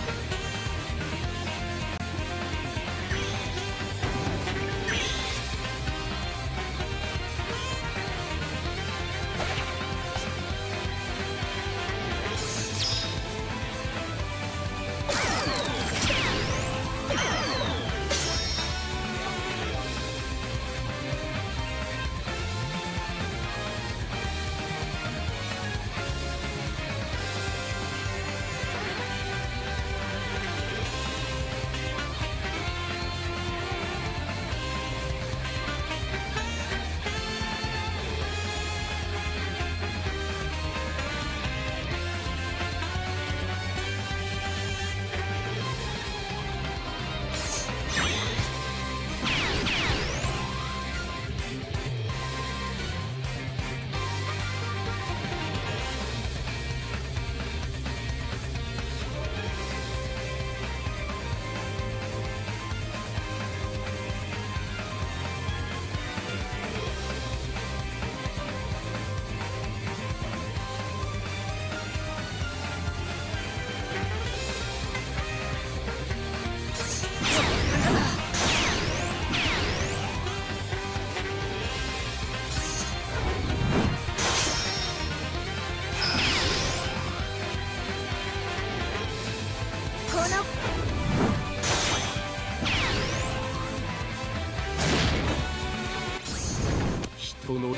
人の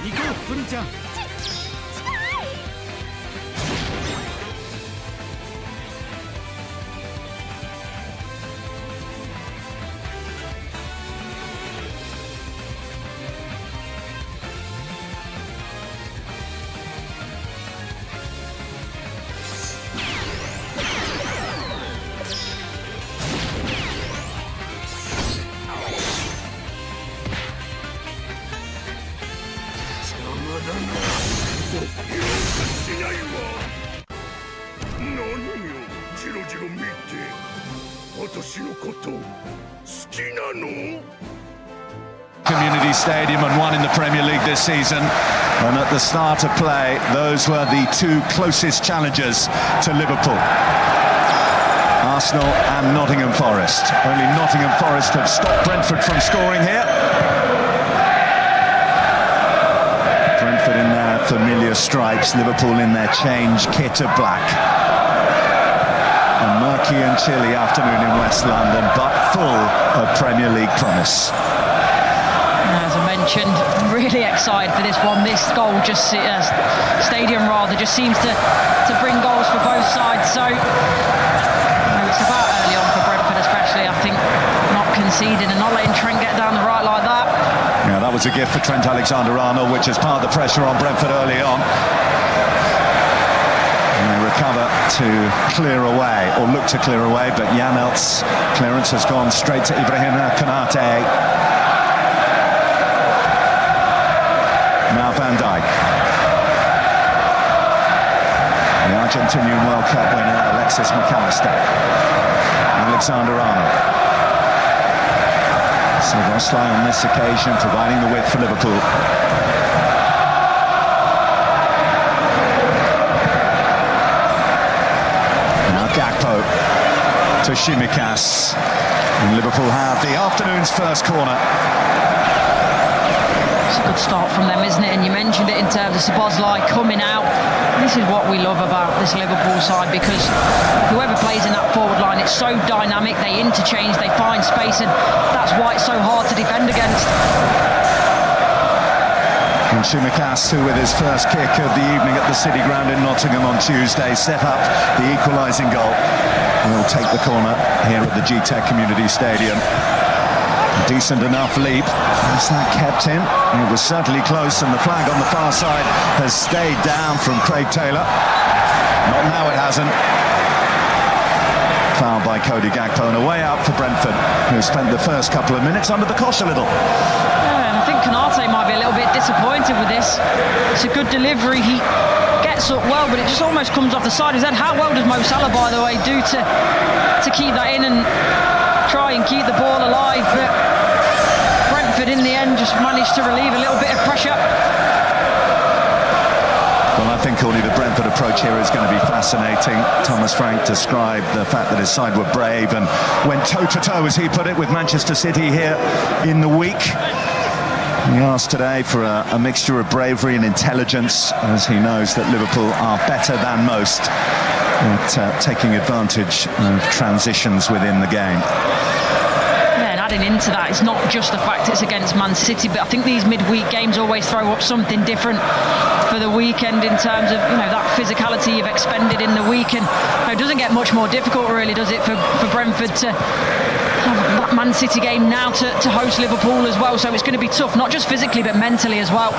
行こうプリンちゃん。ないわ。何よジロジロ見て、私のこと好きなの？Community Stadium and one in the Premier League this season. And at the start of play, those were the two closest challengers to Liverpool. Arsenal and Nottingham Forest. Only Nottingham Forest have stopped Brentford from scoring here. Brentford in their familiar stripes, Liverpool in their change kit of black. A murky and chilly afternoon in West London, but full of Premier League promise. As I mentioned, really excited for this one. This goal just stadium rather just seems to bring goals for both sides. So it's about early on for Brentford, especially. I think not conceding and not letting Trent get down the right like that. Yeah, that was a gift for Trent Alexander-Arnold, which is part of the pressure on Brentford early on. And they recover to clear away, or look to clear away, but Janelt's clearance has gone straight to Ibrahim Konate. Now Van Dijk. The Argentinian World Cup winner Alexis McAllister. Alexander-Arnold. Szoboszlai on this occasion providing the width for Liverpool. Now Gakpo to Tsimikas. And Liverpool have the afternoon's first corner. It's a good start from them, isn't it? And you mentioned it in terms of Szoboszlai coming out. This is what we love about this Liverpool side, because whoever plays in that forward line, it's so dynamic, they interchange, they find space, and that's why it's so hard to defend against. And Tsimikas, who with his first kick of the evening at the City Ground in Nottingham on Tuesday, set up the equalising goal. And will take the corner here at the GTEC Community Stadium. A decent enough leap. Is that kept in? It was certainly close, and the flag on the far side has stayed down from Craig Taylor. Not now, it hasn't. Foul by Cody Gakpo, and a way out for Brentford, who spent the first couple of minutes under the cosh a little. Yeah, and I think Konate might be a little bit disappointed with this. It's a good delivery. He gets up well, but it just almost comes off the side of his head. How well does Mo Salah, by the way, do to keep that in and try and keep the ball alive? But Brentford in the end just managed to relieve a little bit of pressure. Well, I think only the Brentford approach here is going to be fascinating. Thomas Frank described the fact that his side were brave and went toe-to-toe, as he put it, with Manchester City here in the week. He asked today for a mixture of bravery and intelligence, as he knows that Liverpool are better than most at taking advantage of transitions within the game. Yeah, and adding into that, it's not just the fact it's against Man City, but I think these midweek games always throw up something different for the weekend in terms of, you know, that physicality you've expended in the week. And it doesn't get much more difficult, really, does it, for Brentford to have that Man City game now to host Liverpool as well. So it's going to be tough, not just physically but mentally as well.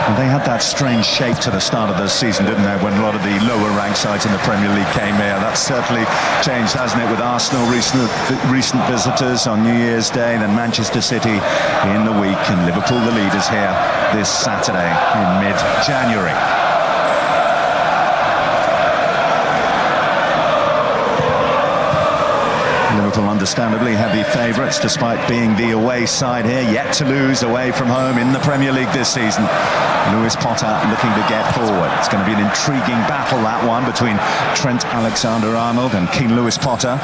And they had that strange shape to the start of the season, didn't they, when a lot of the lower ranked sides in the Premier League came here. That's certainly changed, hasn't it, with Arsenal recent visitors on New Year's Day, then Manchester City in the week, and Liverpool the leaders here this Saturday in mid-January. Liverpool understandably heavy favourites despite being the away side here, yet to lose away from home in the Premier League this season. Lewis Potter looking to get forward. It's going to be an intriguing battle, that one, between Trent Alexander-Arnold and King Lewis Potter.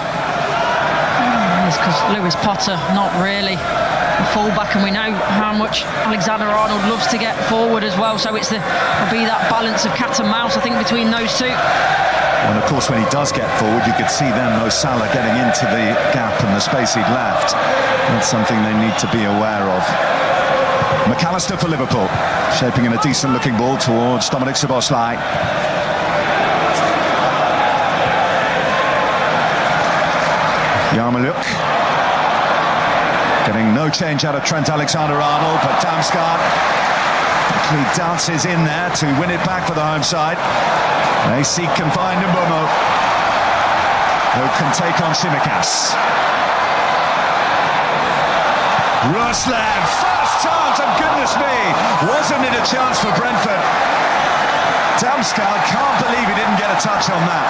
Yes, because Lewis Potter, not really a fullback, and we know how much Alexander-Arnold loves to get forward as well, so it'll be that balance of cat and mouse, I think, between those two. And of course, when he does get forward, you could see then Mo Salah getting into the gap and the space he'd left. That's something they need to be aware of. McAllister for Liverpool, shaping in a decent-looking ball towards Dominic Szoboszlai. Yarmouk getting no change out of Trent Alexander-Arnold, but Damsgaard quickly dances in there to win it back for the home side. AC can find Mbomo, who can take on Tsimikas. Ruslan, first chance, and goodness me, wasn't it a chance for Brentford? Damsgaard can't believe he didn't get a touch on that.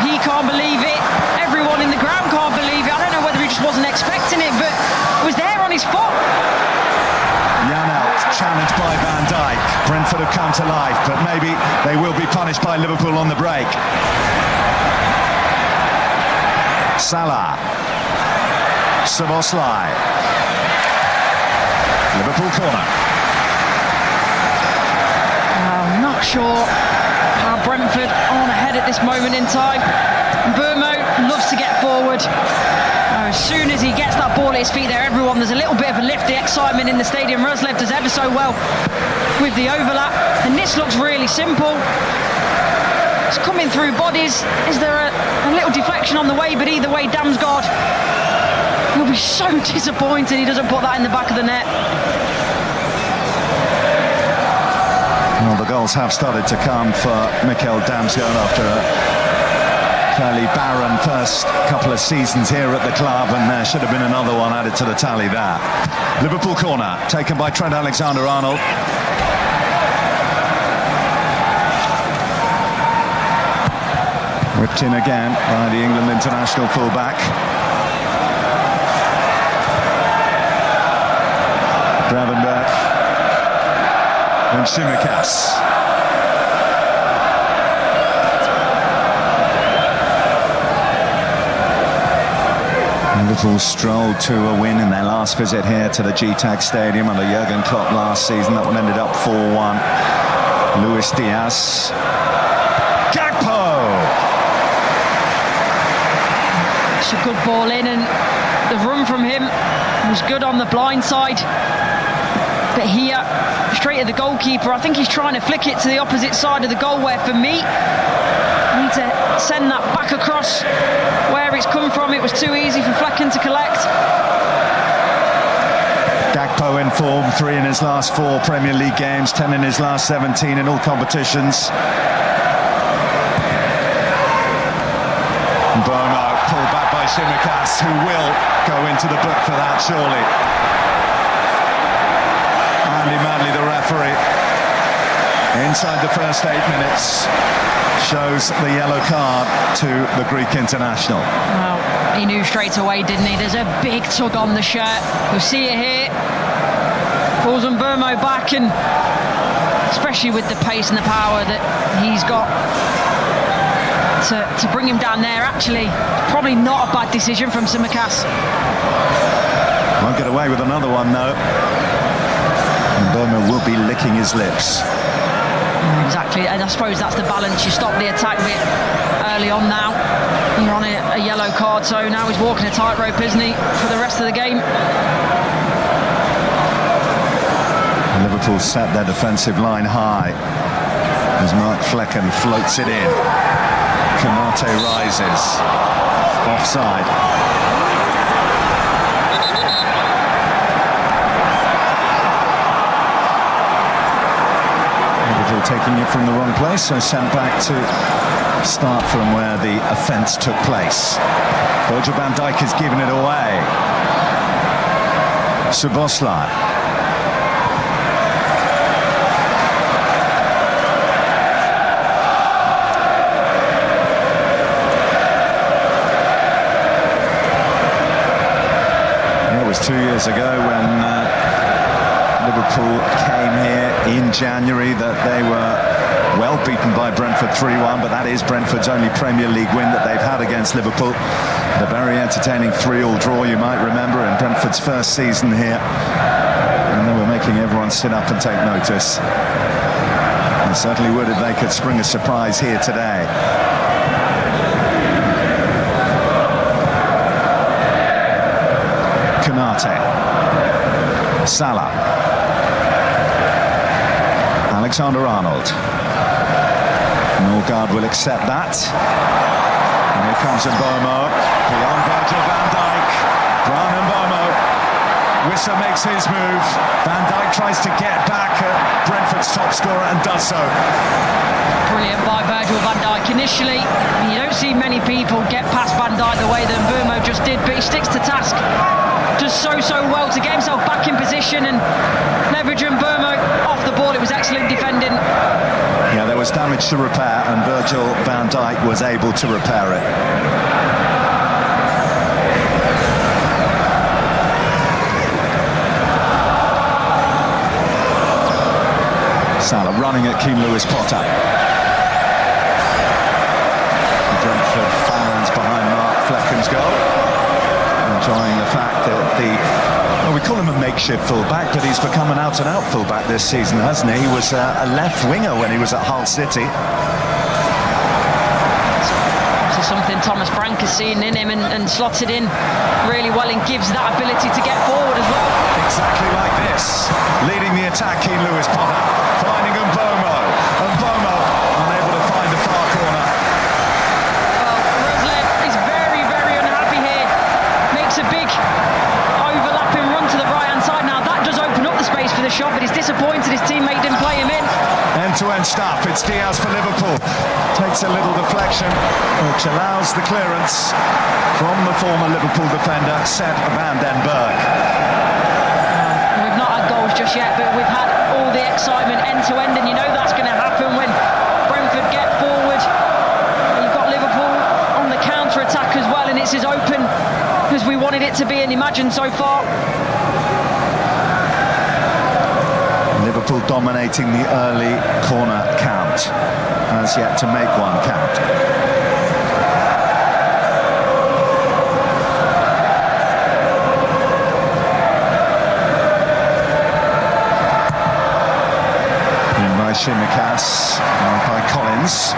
He can't believe it. Everyone in the ground can't believe it. I don't know whether he just wasn't expecting it, but it was there on his foot. Janelt challenged by Van Dijk. Brentford have come to life, but maybe they will be punished by Liverpool on the break. Salah. Szoboszlai. Liverpool corner. I'm not sure how Brentford are on ahead at this moment in time. Burmo loves to get forward. As soon as he gets that ball at his feet there, there's a little bit of a lift, the excitement in the stadium. Roslev does ever so well with the overlap. And this looks really simple. It's coming through bodies. Is there a little deflection on the way? But either way, Damsgaard will be so disappointed he doesn't put that in the back of the net. Well, the goals have started to come for Mikkel Damsgaard after a fairly barren first couple of seasons here at the club, and there should have been another one added to the tally there. Liverpool corner, taken by Trent Alexander-Arnold. Whipped in again by the England international fullback. Gravenberch and Tsimikas. Liverpool strolled to a win in their last visit here to the GTAG Stadium under Jurgen Klopp last season. That one ended up 4-1. Luis Diaz. Gakpo! It's a good ball in, and the run from him was good on the blind side. But here, straight at the goalkeeper, I think he's trying to flick it to the opposite side of the goal, where for me, I need to send that back across where it's come from. It was too easy for Flecken to collect. Gakpo in form, 3 in his last 4 Premier League games, 10 in his last 17 in all competitions. Bono pulled back by Tsimikas, who will go into the book for that, surely. Andy Manley, the referee, inside the first 8 minutes, shows the yellow card to the Greek international. Well, he knew straight away, didn't he? There's a big tug on the shirt. You'll see it here. Pulls Burmo back, and especially with the pace and the power that he's got to bring him down there, actually, probably not a bad decision from Tsimikas. Won't get away with another one, though. And Burmo will be licking his lips. Exactly, and I suppose that's the balance. You stop the attack bit early on now. You're on a yellow card, so now he's walking a tightrope, isn't he, for the rest of the game? Liverpool set their defensive line high as Mark Flecken floats it in. Konate rises. Offside. Taking it from the wrong place, so sent back to start from where the offence took place. Virgil van Dijk has given it away. Szoboszlai. It was 2 years ago when Liverpool came here in January that they were well beaten by Brentford 3-1, but that is Brentford's only Premier League win that they've had against Liverpool. A very entertaining 3-3 draw, you might remember, in Brentford's first season here. And they were making everyone sit up and take notice. And certainly would if they could spring a surprise here today. Konate. Salah. Alexander-Arnold. Norgard will accept that. And here comes Mbeumo. Beyond Virgil van Dijk. Brian Mbeumo. Wissa makes his move. Van Dijk tries to get back at Brentford's top scorer and does so. Brilliant by Virgil van Dijk. Initially, you don't see many people get past Van Dijk the way that Mbeumo just did, but he sticks to task. does so well to get himself back in position and leverage and Burmo off the ball. It was excellent defending. Yeah, there was damage to repair, and Virgil van Dijk was able to repair it. Salah running at Keane Lewis Potter. Brentford fans behind Mark Flecken's goal, enjoying the fact that well, we call him a makeshift fullback, but he's become an out-and-out fullback this season, hasn't he? He was a left winger when he was at Hull City. This is something Thomas Frank has seen in him and slotted in really well, and gives that ability to get forward as well. Exactly like this, leading the attack, Keane Lewis Potter, finding Mbomo, and Mbomo unable to find the far corner. Is very unhappy here. Makes a big overlapping run to the right-hand side. Now that does open up the space for the shot, but he's disappointed his teammate didn't play him in. End-to-end stuff. It's Diaz for Liverpool. Takes a little deflection, which allows the clearance from the former Liverpool defender, Sepp van den Berg. We've not had goals just yet, but we've had all the excitement end-to-end, and you know that's going to happen when Brentford get forward. You've got Liverpool on the counter-attack as well, and it's as open as we wanted it to be and imagined so far. Liverpool dominating the early corner count, has yet to make one count. In by Shimikas, by Collins.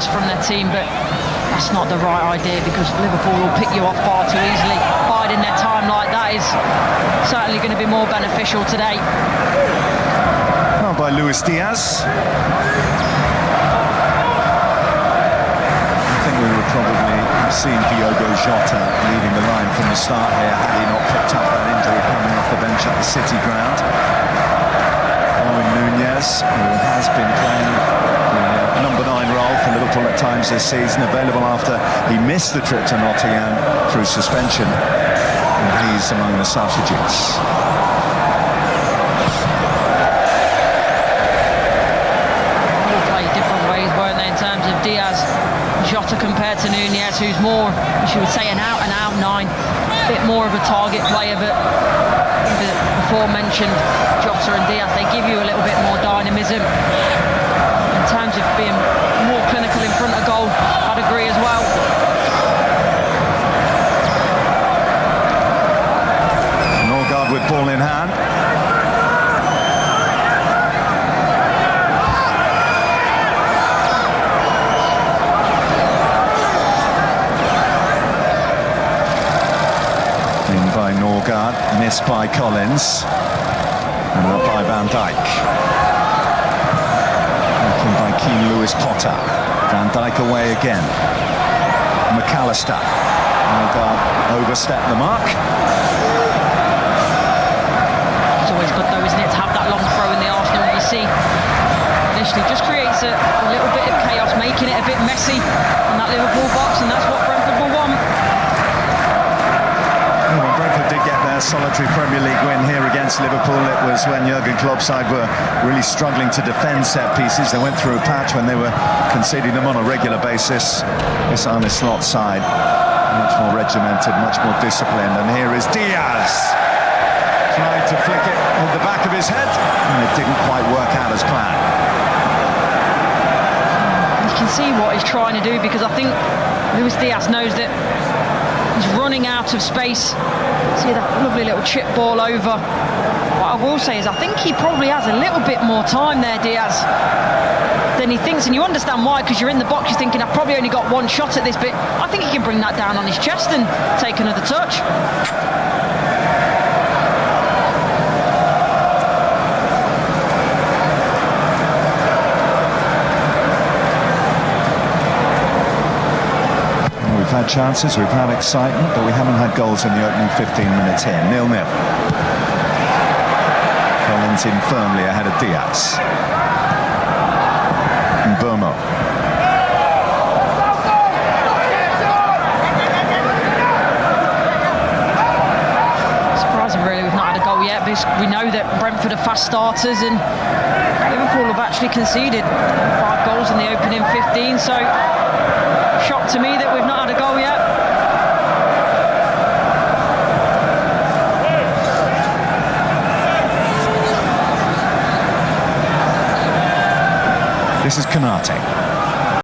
From their team, but that's not the right idea, because Liverpool will pick you off far too easily. Biding their time like that is certainly going to be more beneficial today. Oh, by Luis Diaz. I think we would probably have seen Diogo Jota leading the line from the start here had he not picked up that injury coming off the bench at the City ground. Owen Nunez, who has been playing the number 9 role for Liverpool at times this season, available after he missed the trip to Nottingham through suspension, and he's among the substitutes. All play different ways, weren't they, in terms of Diaz, Jota compared to Nunez, who's more, you would say, an out-and-out 9, a bit more of a target player, but the aforementioned Jota and Diaz, they give you a little bit more dynamism. In terms of being more clinical in front of goal, I'd agree as well. Norgard with ball in hand. In by Norgard, missed by Collins, and up by Van Dijk. By Keane Lewis Potter. Van Dijk away again. McAllister. Norgard overstepped the mark. It's always good though, isn't it, to have that long throw in the Arsenal. You see, initially just creates a little bit of chaos, making it a bit messy in that Liverpool box, and that's what Brentford will want. Well, Brentford did get their solitary Premier League win here against Liverpool. It was when Jurgen Klopp's side were really struggling to defend set pieces. They went through a patch when they were conceding them on a regular basis. This Arne Slot side, much more regimented, much more disciplined. And here is Diaz, trying to flick it at the back of his head, and it didn't quite work out as planned. You can see what he's trying to do, because I think Luis Diaz knows that he's running out of space. See that lovely lovely little chip ball over. What I will say is I think he probably has a little bit more time there, Diaz, than he thinks, and you understand why, because you're in the box, you're thinking I've probably only got one shot at this bit. I think he can bring that down on his chest and take another touch. We've had chances, we've had excitement, but we haven't had goals in the opening 15 minutes here. 0-0. Collins in firmly ahead of Diaz. And Burmo. Surprising really we've not had a goal yet, because we know that Brentford are fast starters and Liverpool have actually conceded 5 goals in the opening 15, so shock to me that we've not had a goal yet. This is Konate.